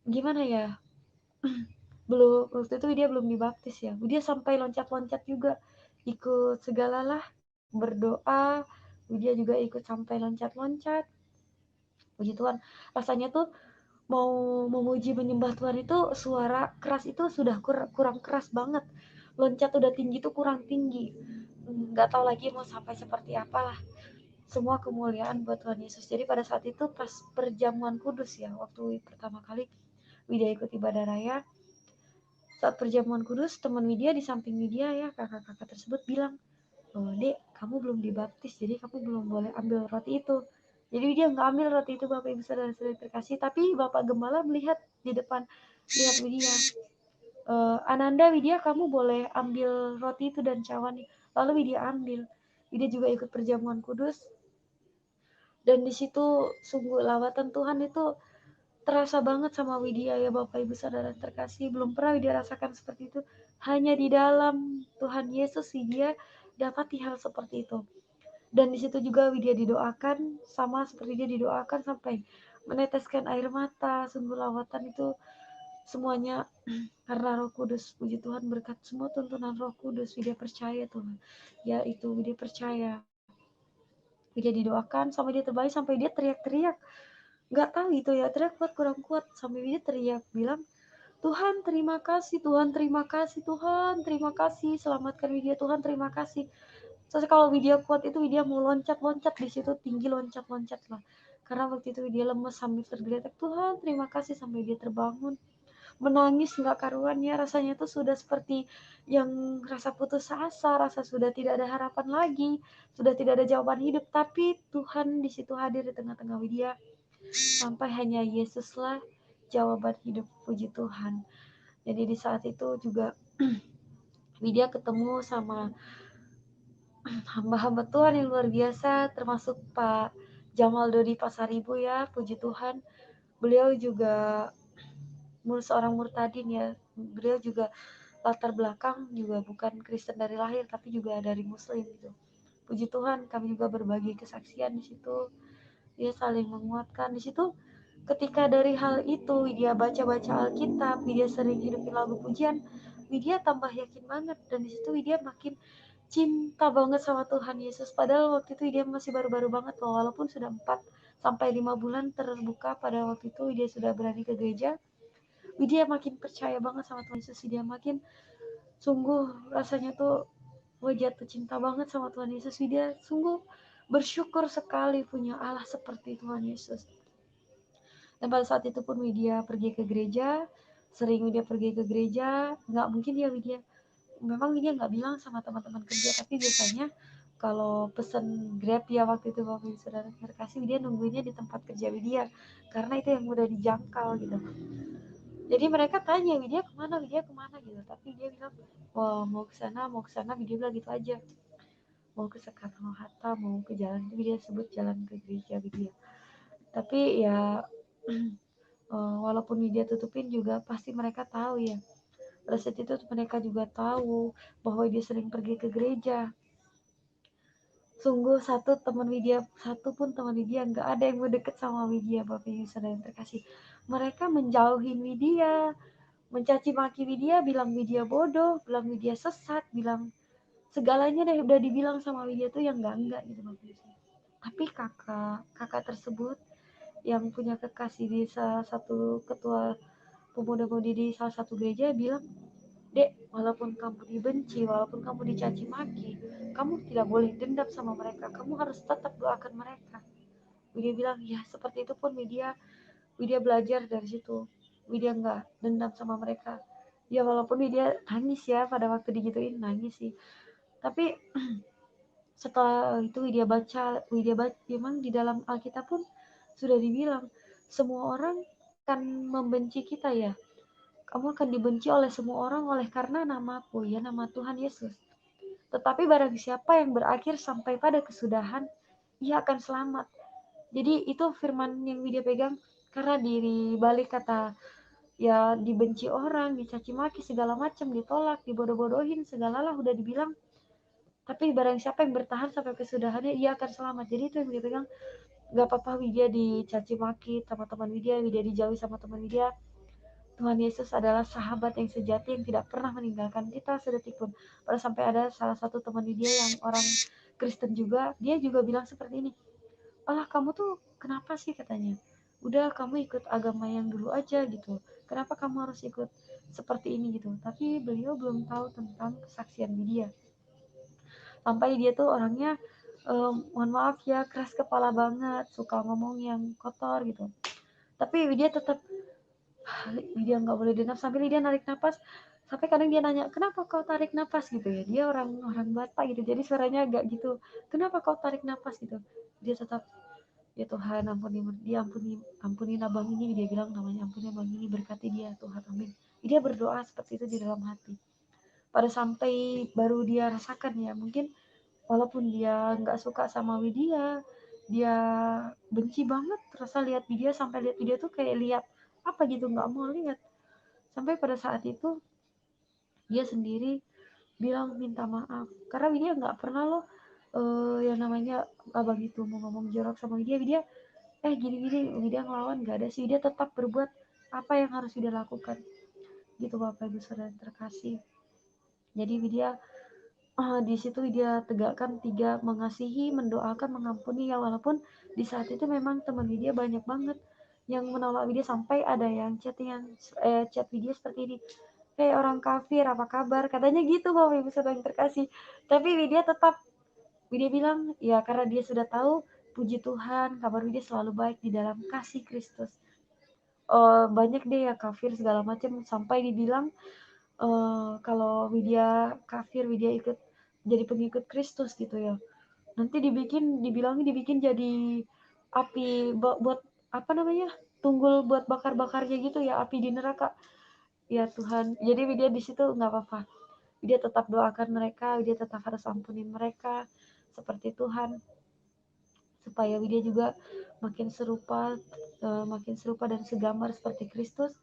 gimana ya, belum, waktu itu Widya belum dibaptis ya. Widya sampai loncat-loncat juga, ikut segalalah, berdoa. Widya juga ikut sampai loncat-loncat. Puji Tuhan, rasanya tuh mau memuji menyembah Tuhan itu suara keras itu sudah kurang keras banget. Loncat udah tinggi tuh kurang tinggi. Nggak tahu lagi mau sampai seperti apalah. Semua kemuliaan buat Tuhan Yesus. Jadi pada saat itu pas perjamuan kudus ya, waktu pertama kali Widya ikut ibadah raya, saat perjamuan kudus, teman Widya di samping Widya ya, kakak-kakak tersebut bilang, "Oh, Dek, kamu belum dibaptis, jadi kamu belum boleh ambil roti itu." Jadi Widya nggak ambil roti itu, Bapak Ibu saudara-saudari terkasih, tapi Bapak Gembala melihat di depan, lihat Widya, Ananda, Widya, kamu boleh ambil roti itu dan cawan. Lalu Widya ambil. Widya juga ikut perjamuan kudus, dan di situ sungguh lawatan Tuhan itu terasa banget sama Widya ya Bapak Ibu saudara terkasih. Belum pernah Widya rasakan seperti itu. Hanya di dalam Tuhan Yesus Widya dapati hal seperti itu. Dan di situ juga Widya didoakan sama seperti dia didoakan sampai meneteskan air mata. Sungguh lawatan itu semuanya karena Roh Kudus. Puji Tuhan, berkat semua tuntunan Roh Kudus Widya percaya Tuhan. Ya itu Widya percaya. Widya didoakan sampai dia terbalik, sampai dia teriak-teriak. Nggak tahu itu ya, teriak kuat kurang kuat sampai dia teriak bilang, Tuhan terima kasih, Tuhan terima kasih, Tuhan terima kasih, selamatkan Widya, Tuhan terima kasih. Terus kalau Widya kuat itu Widya mau loncat-loncat di situ, tinggi loncat-loncat lah. Karena waktu itu Widya lemes sambil tergeletak, Tuhan terima kasih, sampai dia terbangun. Menangis nggak karuan ya, rasanya tuh sudah seperti yang rasa putus asa, rasa sudah tidak ada harapan lagi, sudah tidak ada jawaban hidup. Tapi Tuhan di situ hadir di tengah-tengah Widya, sampai hanya Yesuslah jawaban hidup. Puji Tuhan. Jadi di saat itu juga Widya ketemu sama hamba-hamba Tuhan yang luar biasa, termasuk Pak Jamal Dodi Pasaribu ya, puji Tuhan. Beliau juga seorang murtadin ya. Beliau juga latar belakang juga bukan Kristen dari lahir, tapi juga dari Muslim gitu. Puji Tuhan, kami juga berbagi kesaksian di situ. Dia saling menguatkan di situ. Ketika dari hal itu Widya baca-baca Alkitab, Widya sering hidupin lagu pujian, Widya tambah yakin banget, dan di situ Widya makin cinta banget sama Tuhan Yesus. Padahal waktu itu dia masih baru-baru banget loh, walaupun sudah 4 sampai 5 bulan terbuka pada waktu itu dia sudah berani ke gereja. Dia makin percaya banget sama Tuhan Yesus, dia makin sungguh rasanya tuh jatuh cinta banget sama Tuhan Yesus. Dia sungguh bersyukur sekali punya Allah seperti Tuhan Yesus. Dan pada saat itu pun Widya pergi ke gereja, sering Widya pergi ke gereja, nggak mungkin ya Widya, memang Widya nggak bilang sama teman-teman kerja, tapi biasanya kalau pesen Grab ya waktu itu waktu saudara terkasih, Widya nungguinnya di tempat kerja Widya, karena itu yang mudah dijangkau gitu. Jadi mereka tanya Widya kemana gitu, tapi dia bilang, wah mau ke sana, Widya bilang gitu aja, mau ke Soekarno Hatta, mau ke jalan itu Widya sebut jalan ke gereja Widya. Tapi ya walaupun media tutupin juga pasti mereka tahu ya. Pada saat itu mereka juga tahu bahwa dia sering pergi ke gereja. Sungguh satu pun teman Widya nggak ada yang mau deket sama Widya, Bapak Ibu Saudara yang terkasih. Mereka menjauhin Widya, mencaci maki Widya, bilang Widya bodoh, bilang Widya sesat, bilang segalanya deh udah dibilang sama Widya tuh yang enggak gitu Bapak Ibu. Tapi kakak tersebut yang punya kekasih di salah satu ketua pemuda-pemudi di salah satu gereja bilang, Dek, walaupun kamu dibenci, walaupun kamu dicaci maki, kamu tidak boleh dendam sama mereka, kamu harus tetap doakan mereka. Widya bilang, ya seperti itu pun Widya belajar dari situ. Widya nggak dendam sama mereka. Ya walaupun Widya nangis ya pada waktu digituin, nangis sih. Tapi setelah itu Widya baca memang di dalam Alkitab pun sudah dibilang, semua orang akan membenci kita ya. Kamu akan dibenci oleh semua orang oleh karena namaku, ya nama Tuhan Yesus. Tetapi barang siapa yang berakhir sampai pada kesudahan, ia akan selamat. Jadi itu firman yang Widya pegang, karena di balik kata ya dibenci orang, dicaci maki segala macam, ditolak, dibodoh-bodohin, segala lah udah dibilang. Tapi barang siapa yang bertahan sampai kesudahannya, ia akan selamat. Jadi itu yang Widya pegang. Gak apa-apa Widya dicaci maki sama teman Widya dijauhi sama teman Widya. Tuhan Yesus adalah sahabat yang sejati yang tidak pernah meninggalkan kita sedetik pun. Pada sampai ada salah satu teman dia yang orang Kristen juga, dia juga bilang seperti ini, "Alah kamu tuh kenapa sih?" katanya. "Udah kamu ikut agama yang dulu aja gitu. Kenapa kamu harus ikut seperti ini gitu?" Tapi beliau belum tahu tentang kesaksian dia. Sampai dia tuh orangnya mohon maaf ya keras kepala banget, suka ngomong yang kotor gitu. Tapi dia tetap dia nggak boleh dendam sambil dia narik nafas, sampai kadang dia nanya kenapa kau tarik nafas gitu ya, dia orang orang Batak gitu jadi suaranya agak gitu, kenapa kau tarik nafas gitu. Dia tetap, ya Tuhan ampuni dia, ampuni abang ini, dia bilang namanya, ampuni abang ini, berkati dia Tuhan, amin. Dia berdoa seperti itu di dalam hati. Pada sampai baru dia rasakan ya, mungkin walaupun dia nggak suka sama Widya, dia benci banget rasa lihat video, sampai lihat video tuh kayak lihat apa gitu, nggak mau lihat. Sampai pada saat itu dia sendiri bilang minta maaf karena Widya nggak pernah loh yang namanya abang itu mau ngomong jorok sama Widya gini-gini, Widya ngelawan, nggak ada sih. Widya tetap berbuat apa yang harus Widya lakukan gitu Bapak Ibu Saudara terkasih. Jadi Widya di situ dia tegakkan 3, mengasihi, mendoakan, mengampuni ya, walaupun di saat itu memang teman Widya banyak banget yang menolak Widya, sampai ada yang chat Widya seperti ini, "Hei orang kafir, apa kabar?" Katanya gitu Bapak Ibu Saudara yang terkasih. Tapi Widya bilang, ya karena dia sudah tahu, puji Tuhan, kabar Widya selalu baik di dalam kasih Kristus. Banyak deh ya kafir segala macam, sampai dibilang kalau Widya kafir, Widya ikut jadi pengikut Kristus gitu ya. Nanti dibilangnya dibikin jadi api buat apa namanya? Tunggul buat bakar-bakarnya gitu ya, api di neraka. Ya Tuhan. Jadi Widya di situ nggak apa-apa. Widya tetap doakan mereka, Widya tetap harus ampunin mereka seperti Tuhan, supaya Widya juga makin serupa dan segambar seperti Kristus.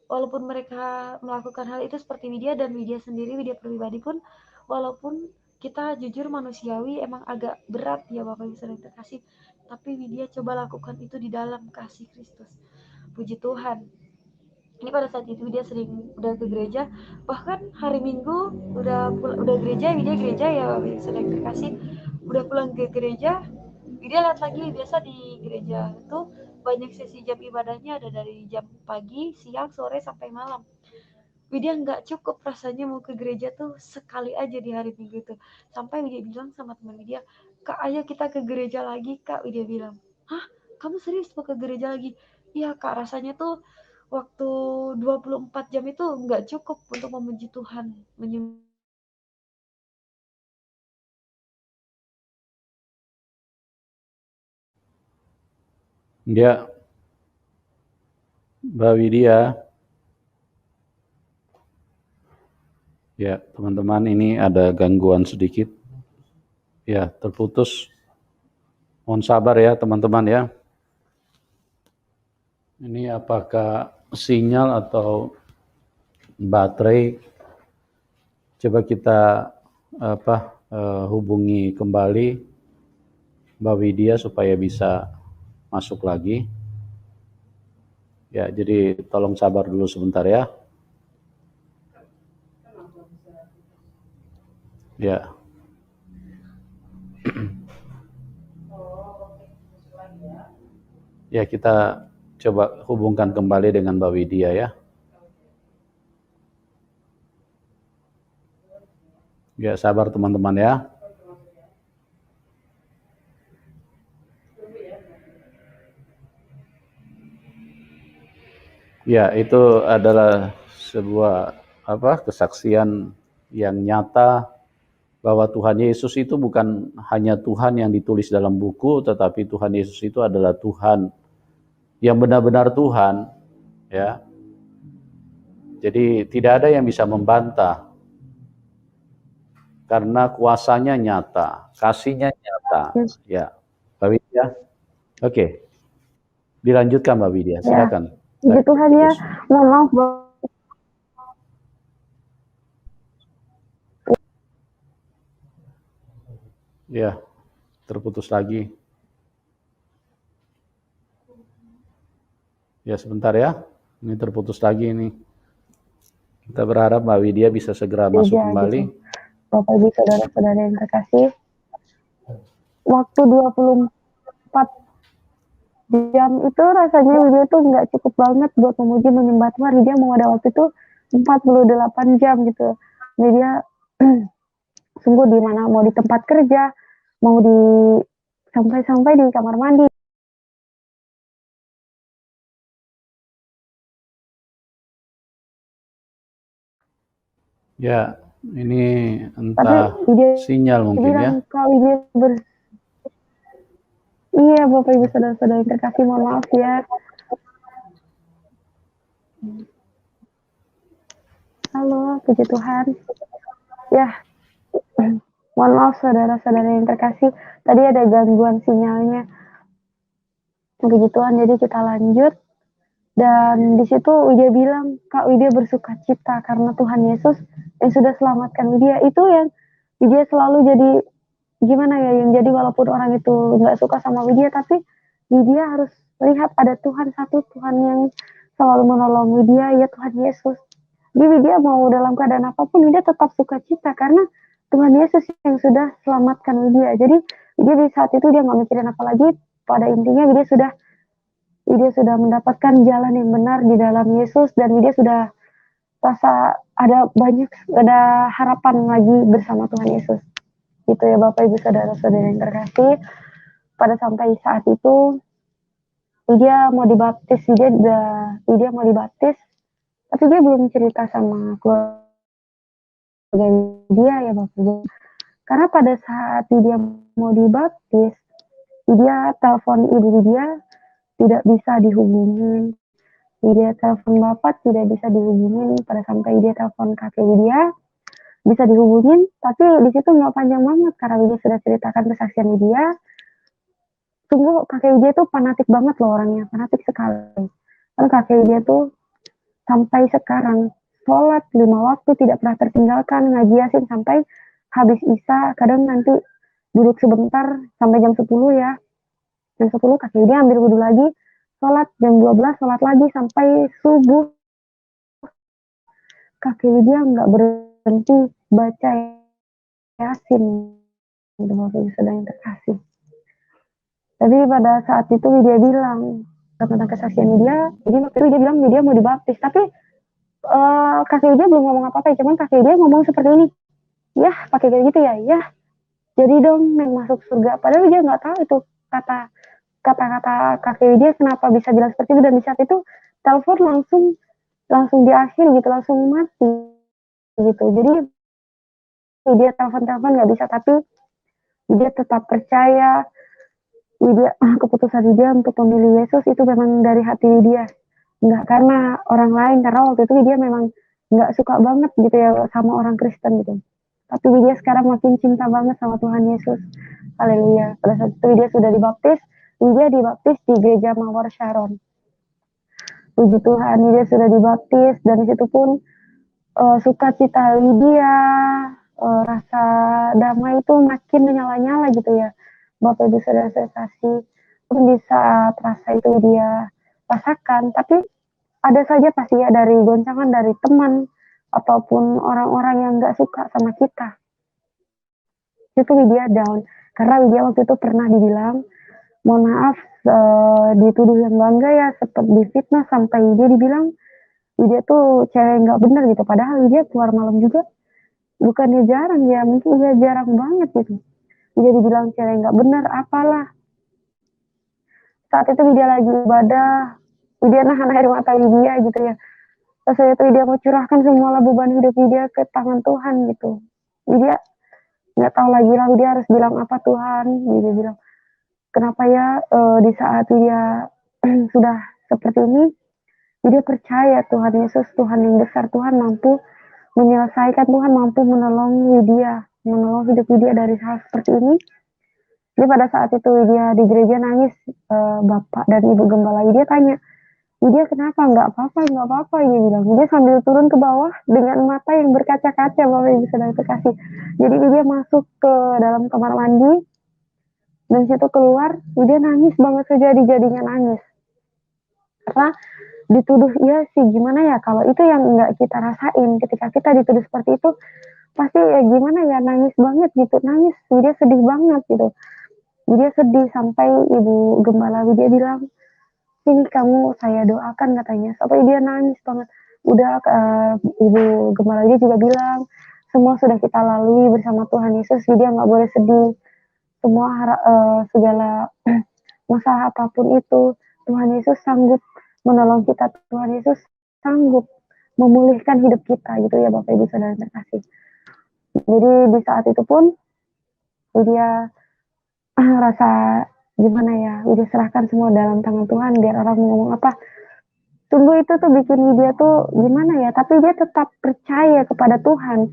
Walaupun mereka melakukan hal itu seperti Widya, dan Widya sendiri, Widya pribadi pun, walaupun kita jujur manusiawi emang agak berat ya Bapak Ibu Saudara terkasih, tapi Widya coba lakukan itu di dalam kasih Kristus. Puji Tuhan. Ini pada saat itu dia udah ke gereja, bahkan hari Minggu udah gereja, dia gereja ya sedang terkasih, udah pulang ke gereja, dia lihat lagi biasa di gereja itu banyak sesi jam ibadahnya, ada dari jam pagi, siang, sore sampai malam. Widya nggak cukup rasanya mau ke gereja tuh sekali aja di hari Minggu itu. Sampai Widya bilang sama teman Widya, Kak ayo kita ke gereja lagi Kak. Widya bilang, hah kamu serius mau ke gereja lagi? Iya Kak, rasanya tuh waktu 24 jam itu nggak cukup untuk memuji Tuhan. Ya, Mbak Widya. Ya, teman-teman, ini ada gangguan sedikit. Ya, terputus. Mohon sabar ya, teman-teman ya. Ini apakah sinyal atau baterai? Coba kita hubungi kembali Mbak Widya supaya bisa masuk lagi. Ya, jadi tolong sabar dulu sebentar ya. Ya. Ya, kita coba hubungkan kembali dengan Mbak Widya ya. Ya, sabar teman-teman ya. Ya, itu adalah sebuah kesaksian yang nyata bahwa Tuhan Yesus itu bukan hanya Tuhan yang ditulis dalam buku, tetapi Tuhan Yesus itu adalah Tuhan yang benar-benar Tuhan, ya. Jadi tidak ada yang bisa membantah karena kuasanya nyata, kasihnya nyata, ya. Mbak Widya, oke. Dilanjutkan Mbak Widya, silakan. Puji Tuhan ya, mohon maaf Ya, terputus lagi. Ya sebentar ya, ini terputus lagi ini. Kita berharap Mbak Widya bisa segera masuk kembali. Bapak Ibu saudara-saudara yang terkasih, waktu 24 jam itu rasanya Widya tuh nggak cukup banget buat memuji menyembah Tuhan. Widya mau ada waktu itu 48 jam gitu. Widya sungguh di mana, mau di tempat kerja, mau di sampai-sampai di kamar mandi. Ya, ini entah sinyal mungkin ya. Iya, Bapak Ibu saudara-saudara yang terkasih, mohon maaf ya. Halo, puji Tuhan. Ya, mohon maaf saudara-saudara yang terkasih, tadi ada gangguan sinyalnya. Puji Tuhan, jadi kita lanjut. Dan di situ Widya bilang, Kak Widya bersuka cita karena Tuhan Yesus yang sudah selamatkan Widya. Itu yang Widya selalu jadi gimana ya, yang jadi walaupun orang itu nggak suka sama Widya, tapi Widya harus lihat ada Tuhan satu, Tuhan yang selalu menolong Widya, ya Tuhan Yesus. Jadi Widya mau dalam keadaan apapun, Widya tetap suka cita karena Tuhan Yesus yang sudah selamatkan Widya. Jadi Widya di saat itu dia nggak mikirin apa lagi. Pada intinya Widya sudah mendapatkan jalan yang benar di dalam Yesus, dan Widya sudah rasa ada harapan lagi bersama Tuhan Yesus. Gitu ya Bapak Ibu saudara-saudara yang terkasih. Pada sampai saat itu Widya mau dibaptis, Widya mau dibaptis, tapi dia belum cerita sama keluarga dia ya Bapak Ibu. Karena pada saat Widya mau dibaptis, Widya telepon ibu Widya tidak bisa dihubungin. Widya telepon bapak tidak bisa dihubungin. Pada sampai dia telepon kakek Widya bisa dihubungin, tapi di situ nggak panjang banget karena Widya sudah ceritakan kesaksian Widya. Tunggu, kakek Widya tuh fanatik banget loh orangnya, fanatik sekali. Kan kakek Widya tuh sampai sekarang sholat 5 waktu tidak pernah tertinggalkan, ngaji Yasin sampai habis Isya. Kadang nanti duduk sebentar sampai jam 10 ya. Jam 10 kakek Widya ambil wudhu lagi, sholat jam 12, sholat lagi sampai subuh. kakek Widya nggak berhenti baca Yasin gitu Bapak Ibu Saudara yang terkasih. Tapi pada saat itu Widya bilang tentang kesaksian Widya, jadi waktu itu dia bilang Widya mau dibaptis, tapi kakek Widya belum ngomong apa-apa, cuman kakek Widya ngomong seperti ini, ya pakai kayak gitu ya, ya jadi dong Neng masuk surga. Padahal dia nggak tahu itu kata-kata kakek Widya kenapa bisa bilang seperti itu, dan di saat itu telepon langsung di akhir gitu, langsung mati gitu. Jadi dia telepon nggak bisa, tapi dia tetap percaya. Keputusan dia untuk memilih Yesus itu memang dari hati dia, nggak karena orang lain, karena waktu itu dia memang nggak suka banget gitu ya sama orang Kristen gitu. Tapi dia sekarang makin cinta banget sama Tuhan Yesus. Haleluya. Pada saat itu dia sudah dibaptis, dia dibaptis di gereja Mawar Sharon. Puji Tuhan, dia sudah dibaptis, dan di situ pun sukacita Lydia, rasa damai itu makin menyala-nyala gitu ya. Bapak Ibu Saudara kasih, pun di saat rasa itu dia rasakan, tapi ada saja pasti ya dari goncangan dari teman ataupun orang-orang yang nggak suka sama kita. Itu Widya down, karena Widya waktu itu pernah dibilang, mohon maaf, dituduh yang bangga ya, seperti difitnah sampai dia dibilang Widya tuh cewek nggak bener gitu. Padahal Widya keluar malam juga bukannya jarang ya, mungkin dia jarang banget gitu. Widya dibilang cewek nggak bener, apalah. Saat itu Widya lagi ibadah, Widya nahan air mata Widya gitu ya. Terus itu Widya mau curahkan semua beban hidup Widya ke tangan Tuhan gitu. Widya nggak tahu lagi lah Widya harus bilang apa Tuhan. Widya bilang, kenapa ya di saat Widya sudah seperti ini, Widya percaya Tuhan Yesus, Tuhan yang besar, Tuhan mampu menyelesaikan, Tuhan mampu menolong Widya, menolong hidup Widya dari hal seperti ini. Jadi pada saat itu Widya di gereja nangis, Bapak dan Ibu Gembala Widya tanya, Widya kenapa? Nggak apa-apa, dia bilang. Widya sambil turun ke bawah dengan mata yang berkaca-kaca, Bapak Ibu Saudara terkasih. Jadi Widya masuk ke dalam kamar mandi, dan situ keluar, Widya nangis banget, sejadi-jadinya nangis. Karena dituduh, iya sih gimana ya, kalau itu yang nggak kita rasain, ketika kita dituduh seperti itu, pasti ya gimana ya, nangis banget gitu, nangis, Widya sedih banget gitu. Widya sedih sampai Ibu Gembala Widya bilang, sini kamu saya doakan katanya, sampai dia nangis banget. Udah Ibu Gembala Widya juga bilang, semua sudah kita lalui bersama Tuhan Yesus, Widya nggak boleh sedih. Semua segala masalah apapun itu, Tuhan Yesus sanggup menolong kita, Tuhan Yesus sanggup memulihkan hidup kita gitu ya Bapak Ibu Saudara terkasih. Jadi di saat itu pun Widya rasa gimana ya, Widya serahkan semua dalam tangan Tuhan, biar orang ngomong apa. Sungguh itu tuh bikin Widya tuh gimana ya, tapi dia tetap percaya kepada Tuhan.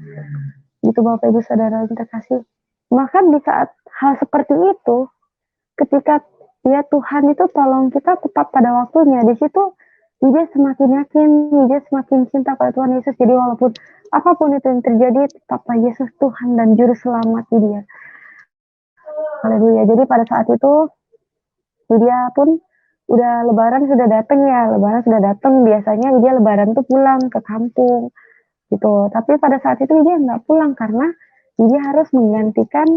Gitu Bapak Ibu Saudara terkasih. Maka di saat hal seperti itu, ketika ya Tuhan itu tolong kita tepat pada waktunya, di situ Widya semakin yakin, Widya semakin cinta pada Tuhan Yesus. Jadi walaupun apapun itu yang terjadi, tetaplah Yesus Tuhan dan Juru Selamat dia. Haleluya. Jadi pada saat itu Widya pun udah Lebaran sudah datang ya, Lebaran sudah datang. Biasanya Widya Lebaran tuh pulang ke kampung gitu. Tapi pada saat itu Widya nggak pulang karena Widya harus menggantikan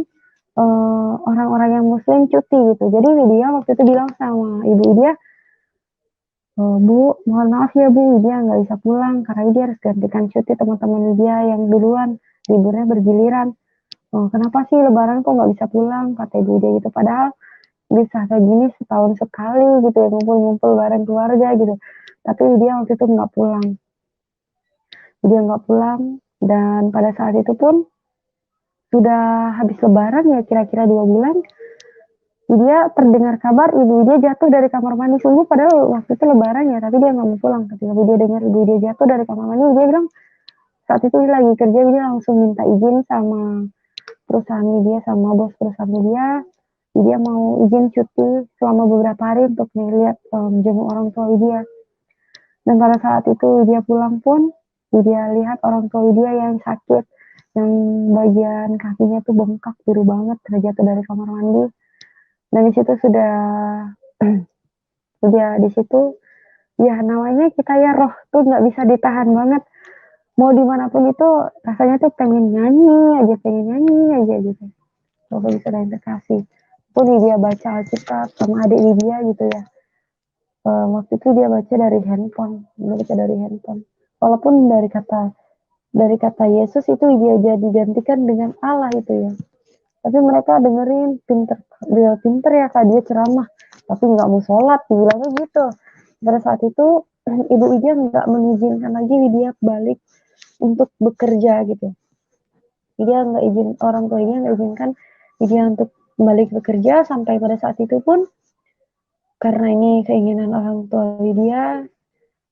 orang-orang yang Muslim cuti gitu. Jadi Widya waktu itu bilang sama ibu Widya, Bu, mohon maaf ya Bu, Widya nggak bisa pulang karena Widya harus gantikan cuti teman-teman Widya yang duluan, liburnya bergiliran. Kenapa sih Lebaran kok nggak bisa pulang? Kata ibu Widya gitu. Padahal bisa kayak gini setahun sekali gitu ya, ngumpul-ngumpul bareng keluarga gitu. Tapi Widya waktu itu nggak pulang. Widya nggak pulang, dan pada saat itu pun sudah habis Lebaran ya, kira-kira 2 bulan. Widya terdengar kabar ibu Widya jatuh dari kamar mandi. Sungguh padahal waktu itu Lebaran ya, tapi dia nggak mau pulang. Ketika Widya dengar ibu Widya jatuh dari kamar mandi, Widya bilang saat itu dia lagi kerja, Widya langsung minta izin sama perusahaan Widya, sama bos perusahaan Widya. Widya mau izin cuti selama beberapa hari untuk melihat jenguk orang tua Widya. Dan pada saat itu Widya pulang pun, Widya lihat orang tua Widya yang sakit, yang bagian kakinya tuh bengkak biru banget, terjatuh dari kamar mandi. Dan di situ sudah Widya di situ ya namanya kita ya roh tuh nggak bisa ditahan banget. mau dimanapun itu rasanya tuh pengen nyanyi aja gitu. Bapak Ibu Saudara yang terkasih. Pun dia baca Alkitab sama adik dia gitu ya. Waktu itu dia baca dari handphone, Walaupun dari kata Yesus itu dia digantikan dengan Allah itu ya. Tapi mereka dengerin dia pinter ya Kak, dia ceramah, tapi nggak mau sholat, dibilangnya gitu. Pada saat itu Ibu Widya nggak mengizinkan lagi Widya balik untuk bekerja gitu. Orang tuanya nggak izinkan Widya untuk balik bekerja sampai pada saat itu pun karena ini keinginan orang tua Widya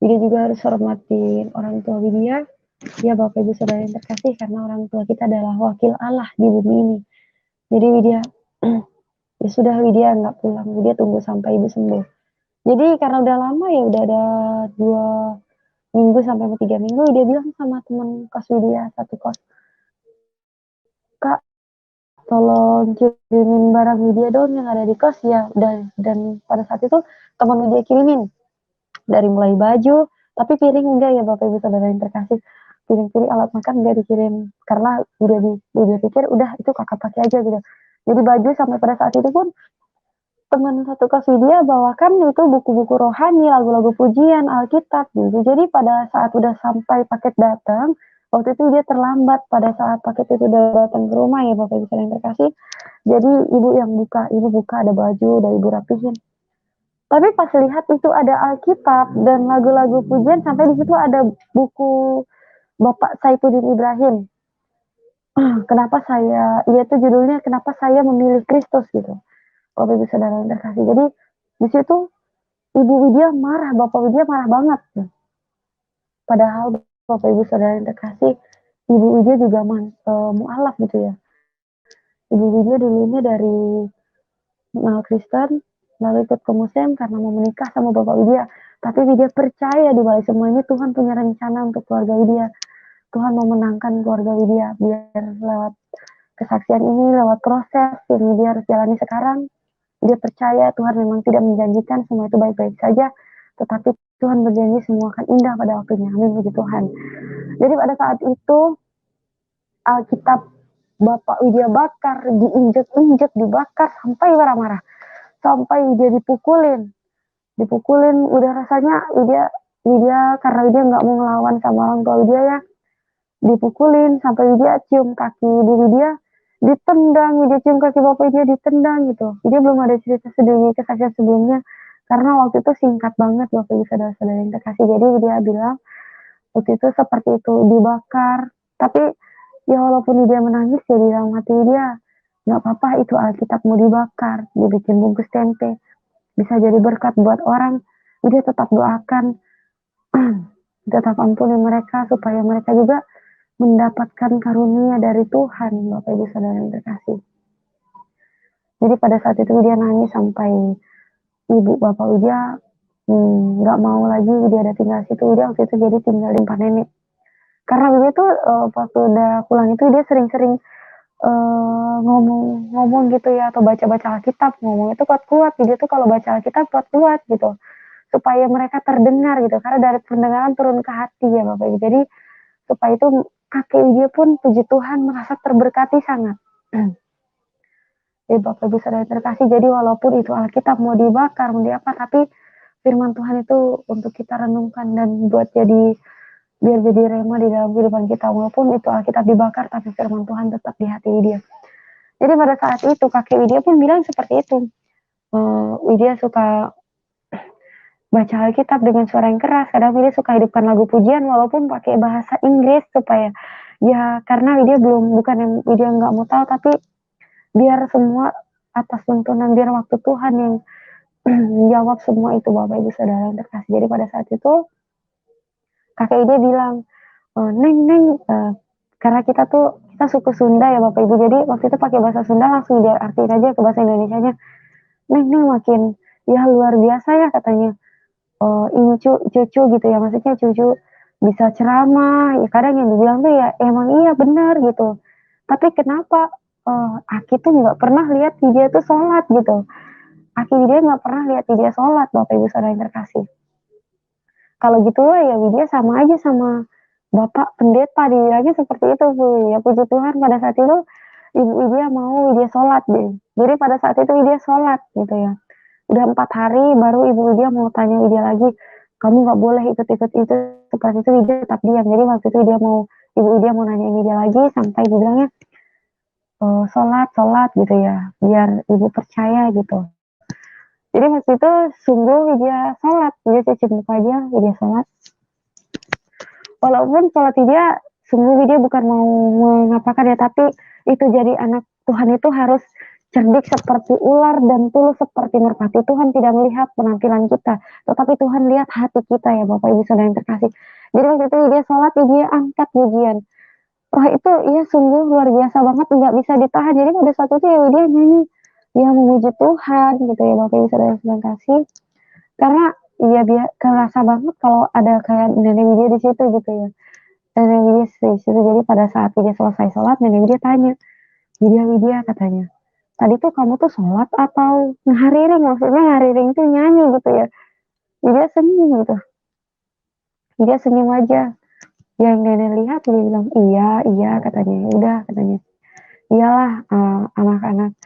juga harus hormatin orang tua Widya. Ya Bapak Ibu Saudara yang terkasih, karena orang tua kita adalah wakil Allah di bumi ini. Jadi Widya ya sudah, Widya nggak pulang, Widya tunggu sampai ibu sembuh. Jadi karena udah lama ya, udah ada 2 minggu sampai 3 minggu, dia bilang sama teman kos Widya, satu kos, Kak tolong kirimin barang Widya dong yang ada di kos ya. Dan pada saat itu teman Widya kirimin dari mulai baju, tapi piring enggak ya Bapak Ibu Saudara yang terkasih, piring-piring alat makan enggak dikirim, karena Widya pikir udah itu kakak pakai aja gitu. Jadi baju sampai pada saat itu pun teman satu kelas Widya bawakan itu buku-buku rohani, lagu-lagu pujian, Alkitab gitu. Jadi pada saat udah sampai paket datang, waktu itu dia terlambat pada saat paket itu udah datang ke rumah ya Bapak Ibu yang terkasih. Jadi ibu buka ada baju, udah ibu rapihin. Tapi pas lihat itu ada Alkitab dan lagu-lagu pujian, sampai di situ ada buku Bapak Saifuddin Ibrahim. Iya tuh judulnya Kenapa Saya Memilih Kristus gitu. Bapak Ibu Saudara yang terkasih. Jadi di situ Ibu Widya marah, Bapak Widya marah banget. Padahal Bapak Ibu Saudara yang terkasih, Ibu Widya juga mualaf gitu ya. Ibu Widya dulunya dari Kristen, lalu ikut ke Muslim karena mau menikah sama Bapak Widya. Tapi Widya percaya di balik semua ini Tuhan punya rencana untuk keluarga Widya. Tuhan mau menangkan keluarga Widya, biar lewat kesaksian ini, lewat proses yang Widya harus jalani sekarang, dia percaya Tuhan memang tidak menjanjikan semua itu baik-baik saja, tetapi Tuhan berjanji semua akan indah pada waktunya. Amin, puji Tuhan. Jadi pada saat itu Alkitab Bapak Widya bakar, diinjek-injek, dibakar sampai marah-marah, sampai Widya dipukulin. Udah rasanya Widya karena Widya nggak mau ngelawan sama orang tua Widya ya, dipukulin sampai Widya cium kaki ibu Widya, ditendang. Widya cium kaki Bapak Widya, ditendang gitu. Widya belum ada cerita sedih kesaksian sebelumnya karena waktu itu singkat banget Bapak Ibu Saudara-saudara yang terkasih. Jadi Widya bilang waktu itu seperti itu, dibakar. Tapi ya walaupun Widya menangis ya di dalam hati Widya, nggak apa-apa itu Alkitab mau dibakar, dibikin bungkus tempe, bisa jadi berkat buat orang. Widya tetap doakan, tetap ampuni mereka supaya mereka juga mendapatkan karunia dari Tuhan, Bapak Ibu Saudara yang terkasih. Jadi pada saat itu dia nangis sampai ibu Bapak Widya nggak mau lagi dia ada tinggal situ. Dia waktu itu jadi tinggal di tempat nenek. Karena Widya tuh waktu udah pulang itu dia sering-sering ngomong gitu ya, atau baca-baca Alkitab, ngomong itu kuat-kuat. Widya tuh kalau baca Alkitab kuat-kuat gitu, supaya mereka terdengar gitu, karena dari pendengaran turun ke hati ya Bapak Ibu. Jadi supaya itu kakek Widya pun puji Tuhan merasa terberkati sangat. Bapak Ibu Saudara terkasih, jadi walaupun itu Alkitab mau dibakar, mau diapa, tapi firman Tuhan itu untuk kita renungkan dan biar jadi rema di dalam kehidupan kita. Walaupun itu Alkitab dibakar, tapi firman Tuhan tetap di hati Widya. Jadi pada saat itu kakek Widya pun bilang seperti itu. Widya suka baca Alkitab dengan suara yang keras. Kadang Widya suka hidupkan lagu pujian walaupun pakai bahasa Inggris supaya ya, karena bukan yang Widya nggak mau tahu, tapi biar semua atas tuntunan, biar waktu Tuhan yang menjawab semua itu Bapak Ibu Saudara yang terkasih. Jadi pada saat itu kakek Widya bilang, Neng, karena kita suku Sunda ya Bapak Ibu, jadi waktu itu pakai bahasa Sunda, langsung dia artiin aja ke bahasa Indonesianya. Neng makin ya luar biasa ya katanya. Ini cucu gitu ya, maksudnya cucu bisa ceramah ya. Kadang yang dibilang tuh ya emang iya benar gitu, tapi kenapa Aki tuh nggak pernah lihat Widya tuh sholat gitu. Aki Widya nggak pernah lihat Widya sholat, Bapak Ibu Saudara yang terkasih. Kalau gitu ya Widya sama aja sama Bapak pendeta, dibilangnya seperti itu Bu. Ya puji Tuhan pada saat itu Ibu Widya mau Widya sholat deh. Jadi pada saat itu Widya sholat gitu ya. Udah 4 hari baru Ibu Widya mau tanya Widya lagi, kamu nggak boleh ikut-ikut itu. Setelah itu Widya tetap diam. Jadi waktu itu Ibu Widya mau nanya Widya lagi sampai dibilangnya sholat gitu ya, biar ibu percaya gitu. Jadi waktu itu sungguh Widya sholat, Widya cuci muka aja, Widya sholat. Walaupun sholat Widya, sungguh Widya bukan mau mengapakan ya, tapi itu jadi anak Tuhan itu harus cerdik seperti ular dan tulus seperti merpati. Tuhan tidak melihat penampilan kita, tetapi Tuhan lihat hati kita ya Bapak Ibu Saudara yang terkasih. Jadi waktu itu Widya sholat, Widya angkat pujian. Wah itu iya sungguh luar biasa banget, nggak bisa ditahan. Jadi pada saat itu ya Widya nyanyi, ya memuji Tuhan gitu ya Bapak Ibu Saudara yang kasih. Karena iya kerasa banget kalau ada kayak nenek Widya di situ gitu ya. Nenek Widya di situ. Jadi pada saat Widya selesai sholat, nenek Widya tanya, Widya katanya, tadi tuh kamu tuh sholat atau ngahariring? Maksudnya ngahariring tuh nyanyi gitu ya. Widya senyum gitu. Widya senyum aja. Yang nenek lihat dia bilang iya katanya. Udah katanya. Iyalah anak-anak.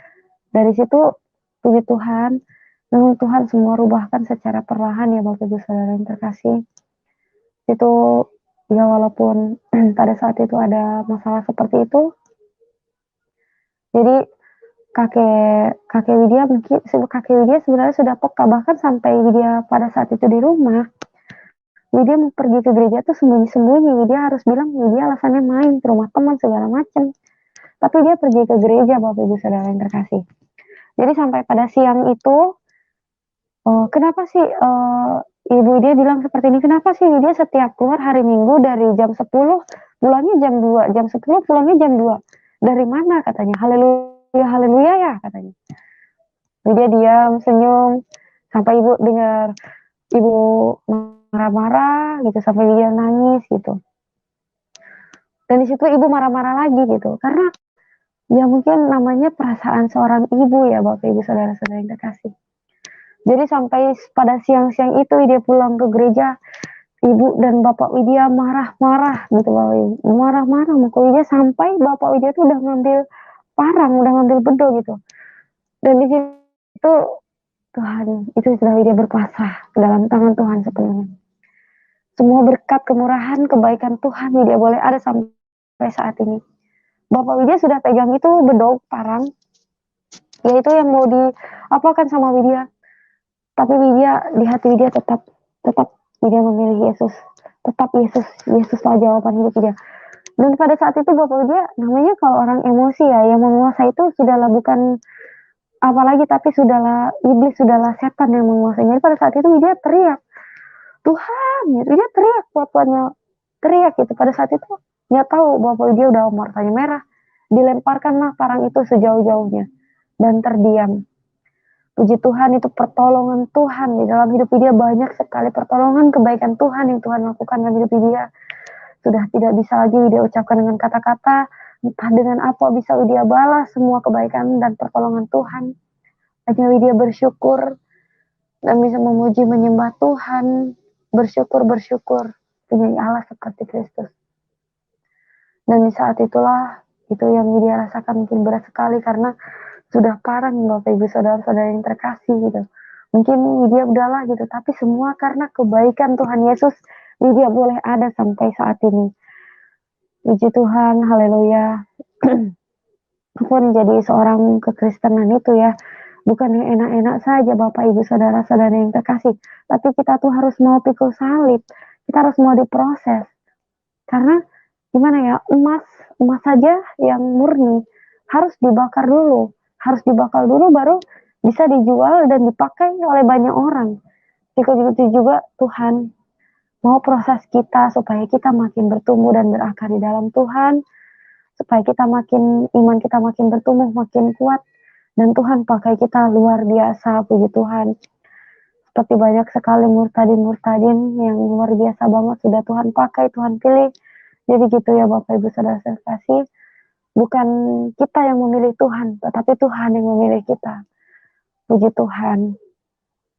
Dari situ puji Tuhan, memang Tuhan semua rubahkan secara perlahan ya Bapak Ibu Saudara yang terkasih. Itu ya walaupun pada saat itu ada masalah seperti itu, jadi kakek Widya mungkin kakek Widya sebenarnya sudah peka, bahkan sampai Widya pada saat itu di rumah, Widya mau pergi ke gereja tuh sembunyi-sembunyi. Widya harus bilang Widya alasannya main ke rumah teman segala macam. Tapi dia pergi ke gereja Bapak Ibu Saudara yang terkasih. Jadi sampai pada siang itu, kenapa sih Ibu dia bilang seperti ini, kenapa sih dia setiap keluar hari Minggu dari jam 10, pulangnya jam 2, jam 10 pulangnya jam 2. Dari mana katanya, haleluya, haleluya ya katanya. Dia diam, senyum, sampai ibu dengar ibu marah-marah gitu, sampai dia nangis gitu. Dan di situ ibu marah-marah lagi gitu, karena ya mungkin namanya perasaan seorang ibu ya Bapak Ibu Saudara-saudara yang terkasih. Jadi sampai pada siang-siang itu dia pulang ke gereja, Ibu dan Bapak Widya marah-marah gitu Bapak Ibu. Marah-marah sama Widya sampai Bapak Widya tuh udah ngambil parang, udah ngambil bedo gitu. Dan di situ Tuhan, itu sudah Widya berkuasa dalam tangan Tuhan sepenuhnya. Semua berkat kemurahan, kebaikan Tuhan Widya boleh ada sampai saat ini. Bapak Widya sudah pegang itu bedog parang, yaitu yang mau diapakan sama Widya. Tapi Widya, di hati Widya tetap Widya memilih Yesus. Tetap Yesuslah jawaban hidup Widya. Dan pada saat itu Bapak Widya, namanya kalau orang emosi ya, yang menguasai itu sudahlah bukan apalagi, tapi sudahlah iblis, sudahlah setan yang menguasai. Jadi pada saat itu Widya teriak, Tuhan, gitu. Widya teriak, buat-buatnya teriak gitu. Pada saat itu nggak tahu Bapak Widya udah matanya merah, dilemparkanlah parang itu sejauh-jauhnya dan terdiam. Puji Tuhan, itu pertolongan Tuhan di dalam hidup dia, banyak sekali pertolongan kebaikan Tuhan yang Tuhan lakukan dalam hidup dia. Sudah tidak bisa lagi dia ucapkan dengan kata-kata, entah dengan apa bisa dia balas semua kebaikan dan pertolongan Tuhan. Hanya dia bersyukur dan bisa memuji menyembah Tuhan, bersyukur punya Allah seperti Kristus. Dan di saat itulah itu yang dia rasakan mungkin berat sekali karena sudah parang Bapak Ibu Saudara-saudara yang terkasih gitu. Mungkin dia udahlah gitu, tapi semua karena kebaikan Tuhan Yesus, dia boleh ada sampai saat ini. Puji Tuhan, haleluya. Pun jadi seorang kekristenan itu ya, bukan yang enak-enak saja Bapak Ibu Saudara-saudara yang terkasih, tapi kita tuh harus mau pikul salib, kita harus mau diproses. Karena gimana ya, emas saja yang murni harus dibakar dulu baru bisa dijual dan dipakai oleh banyak orang. Begitu juga Tuhan mau proses kita supaya kita makin bertumbuh dan berakar di dalam Tuhan, supaya iman kita makin bertumbuh, makin kuat, dan Tuhan pakai kita luar biasa, puji Tuhan. Seperti banyak sekali murtadin yang luar biasa banget sudah Tuhan pakai, Tuhan pilih. Jadi gitu ya Bapak Ibu Saudara sekasih. Bukan kita yang memilih Tuhan, tetapi Tuhan yang memilih kita. Puji Tuhan.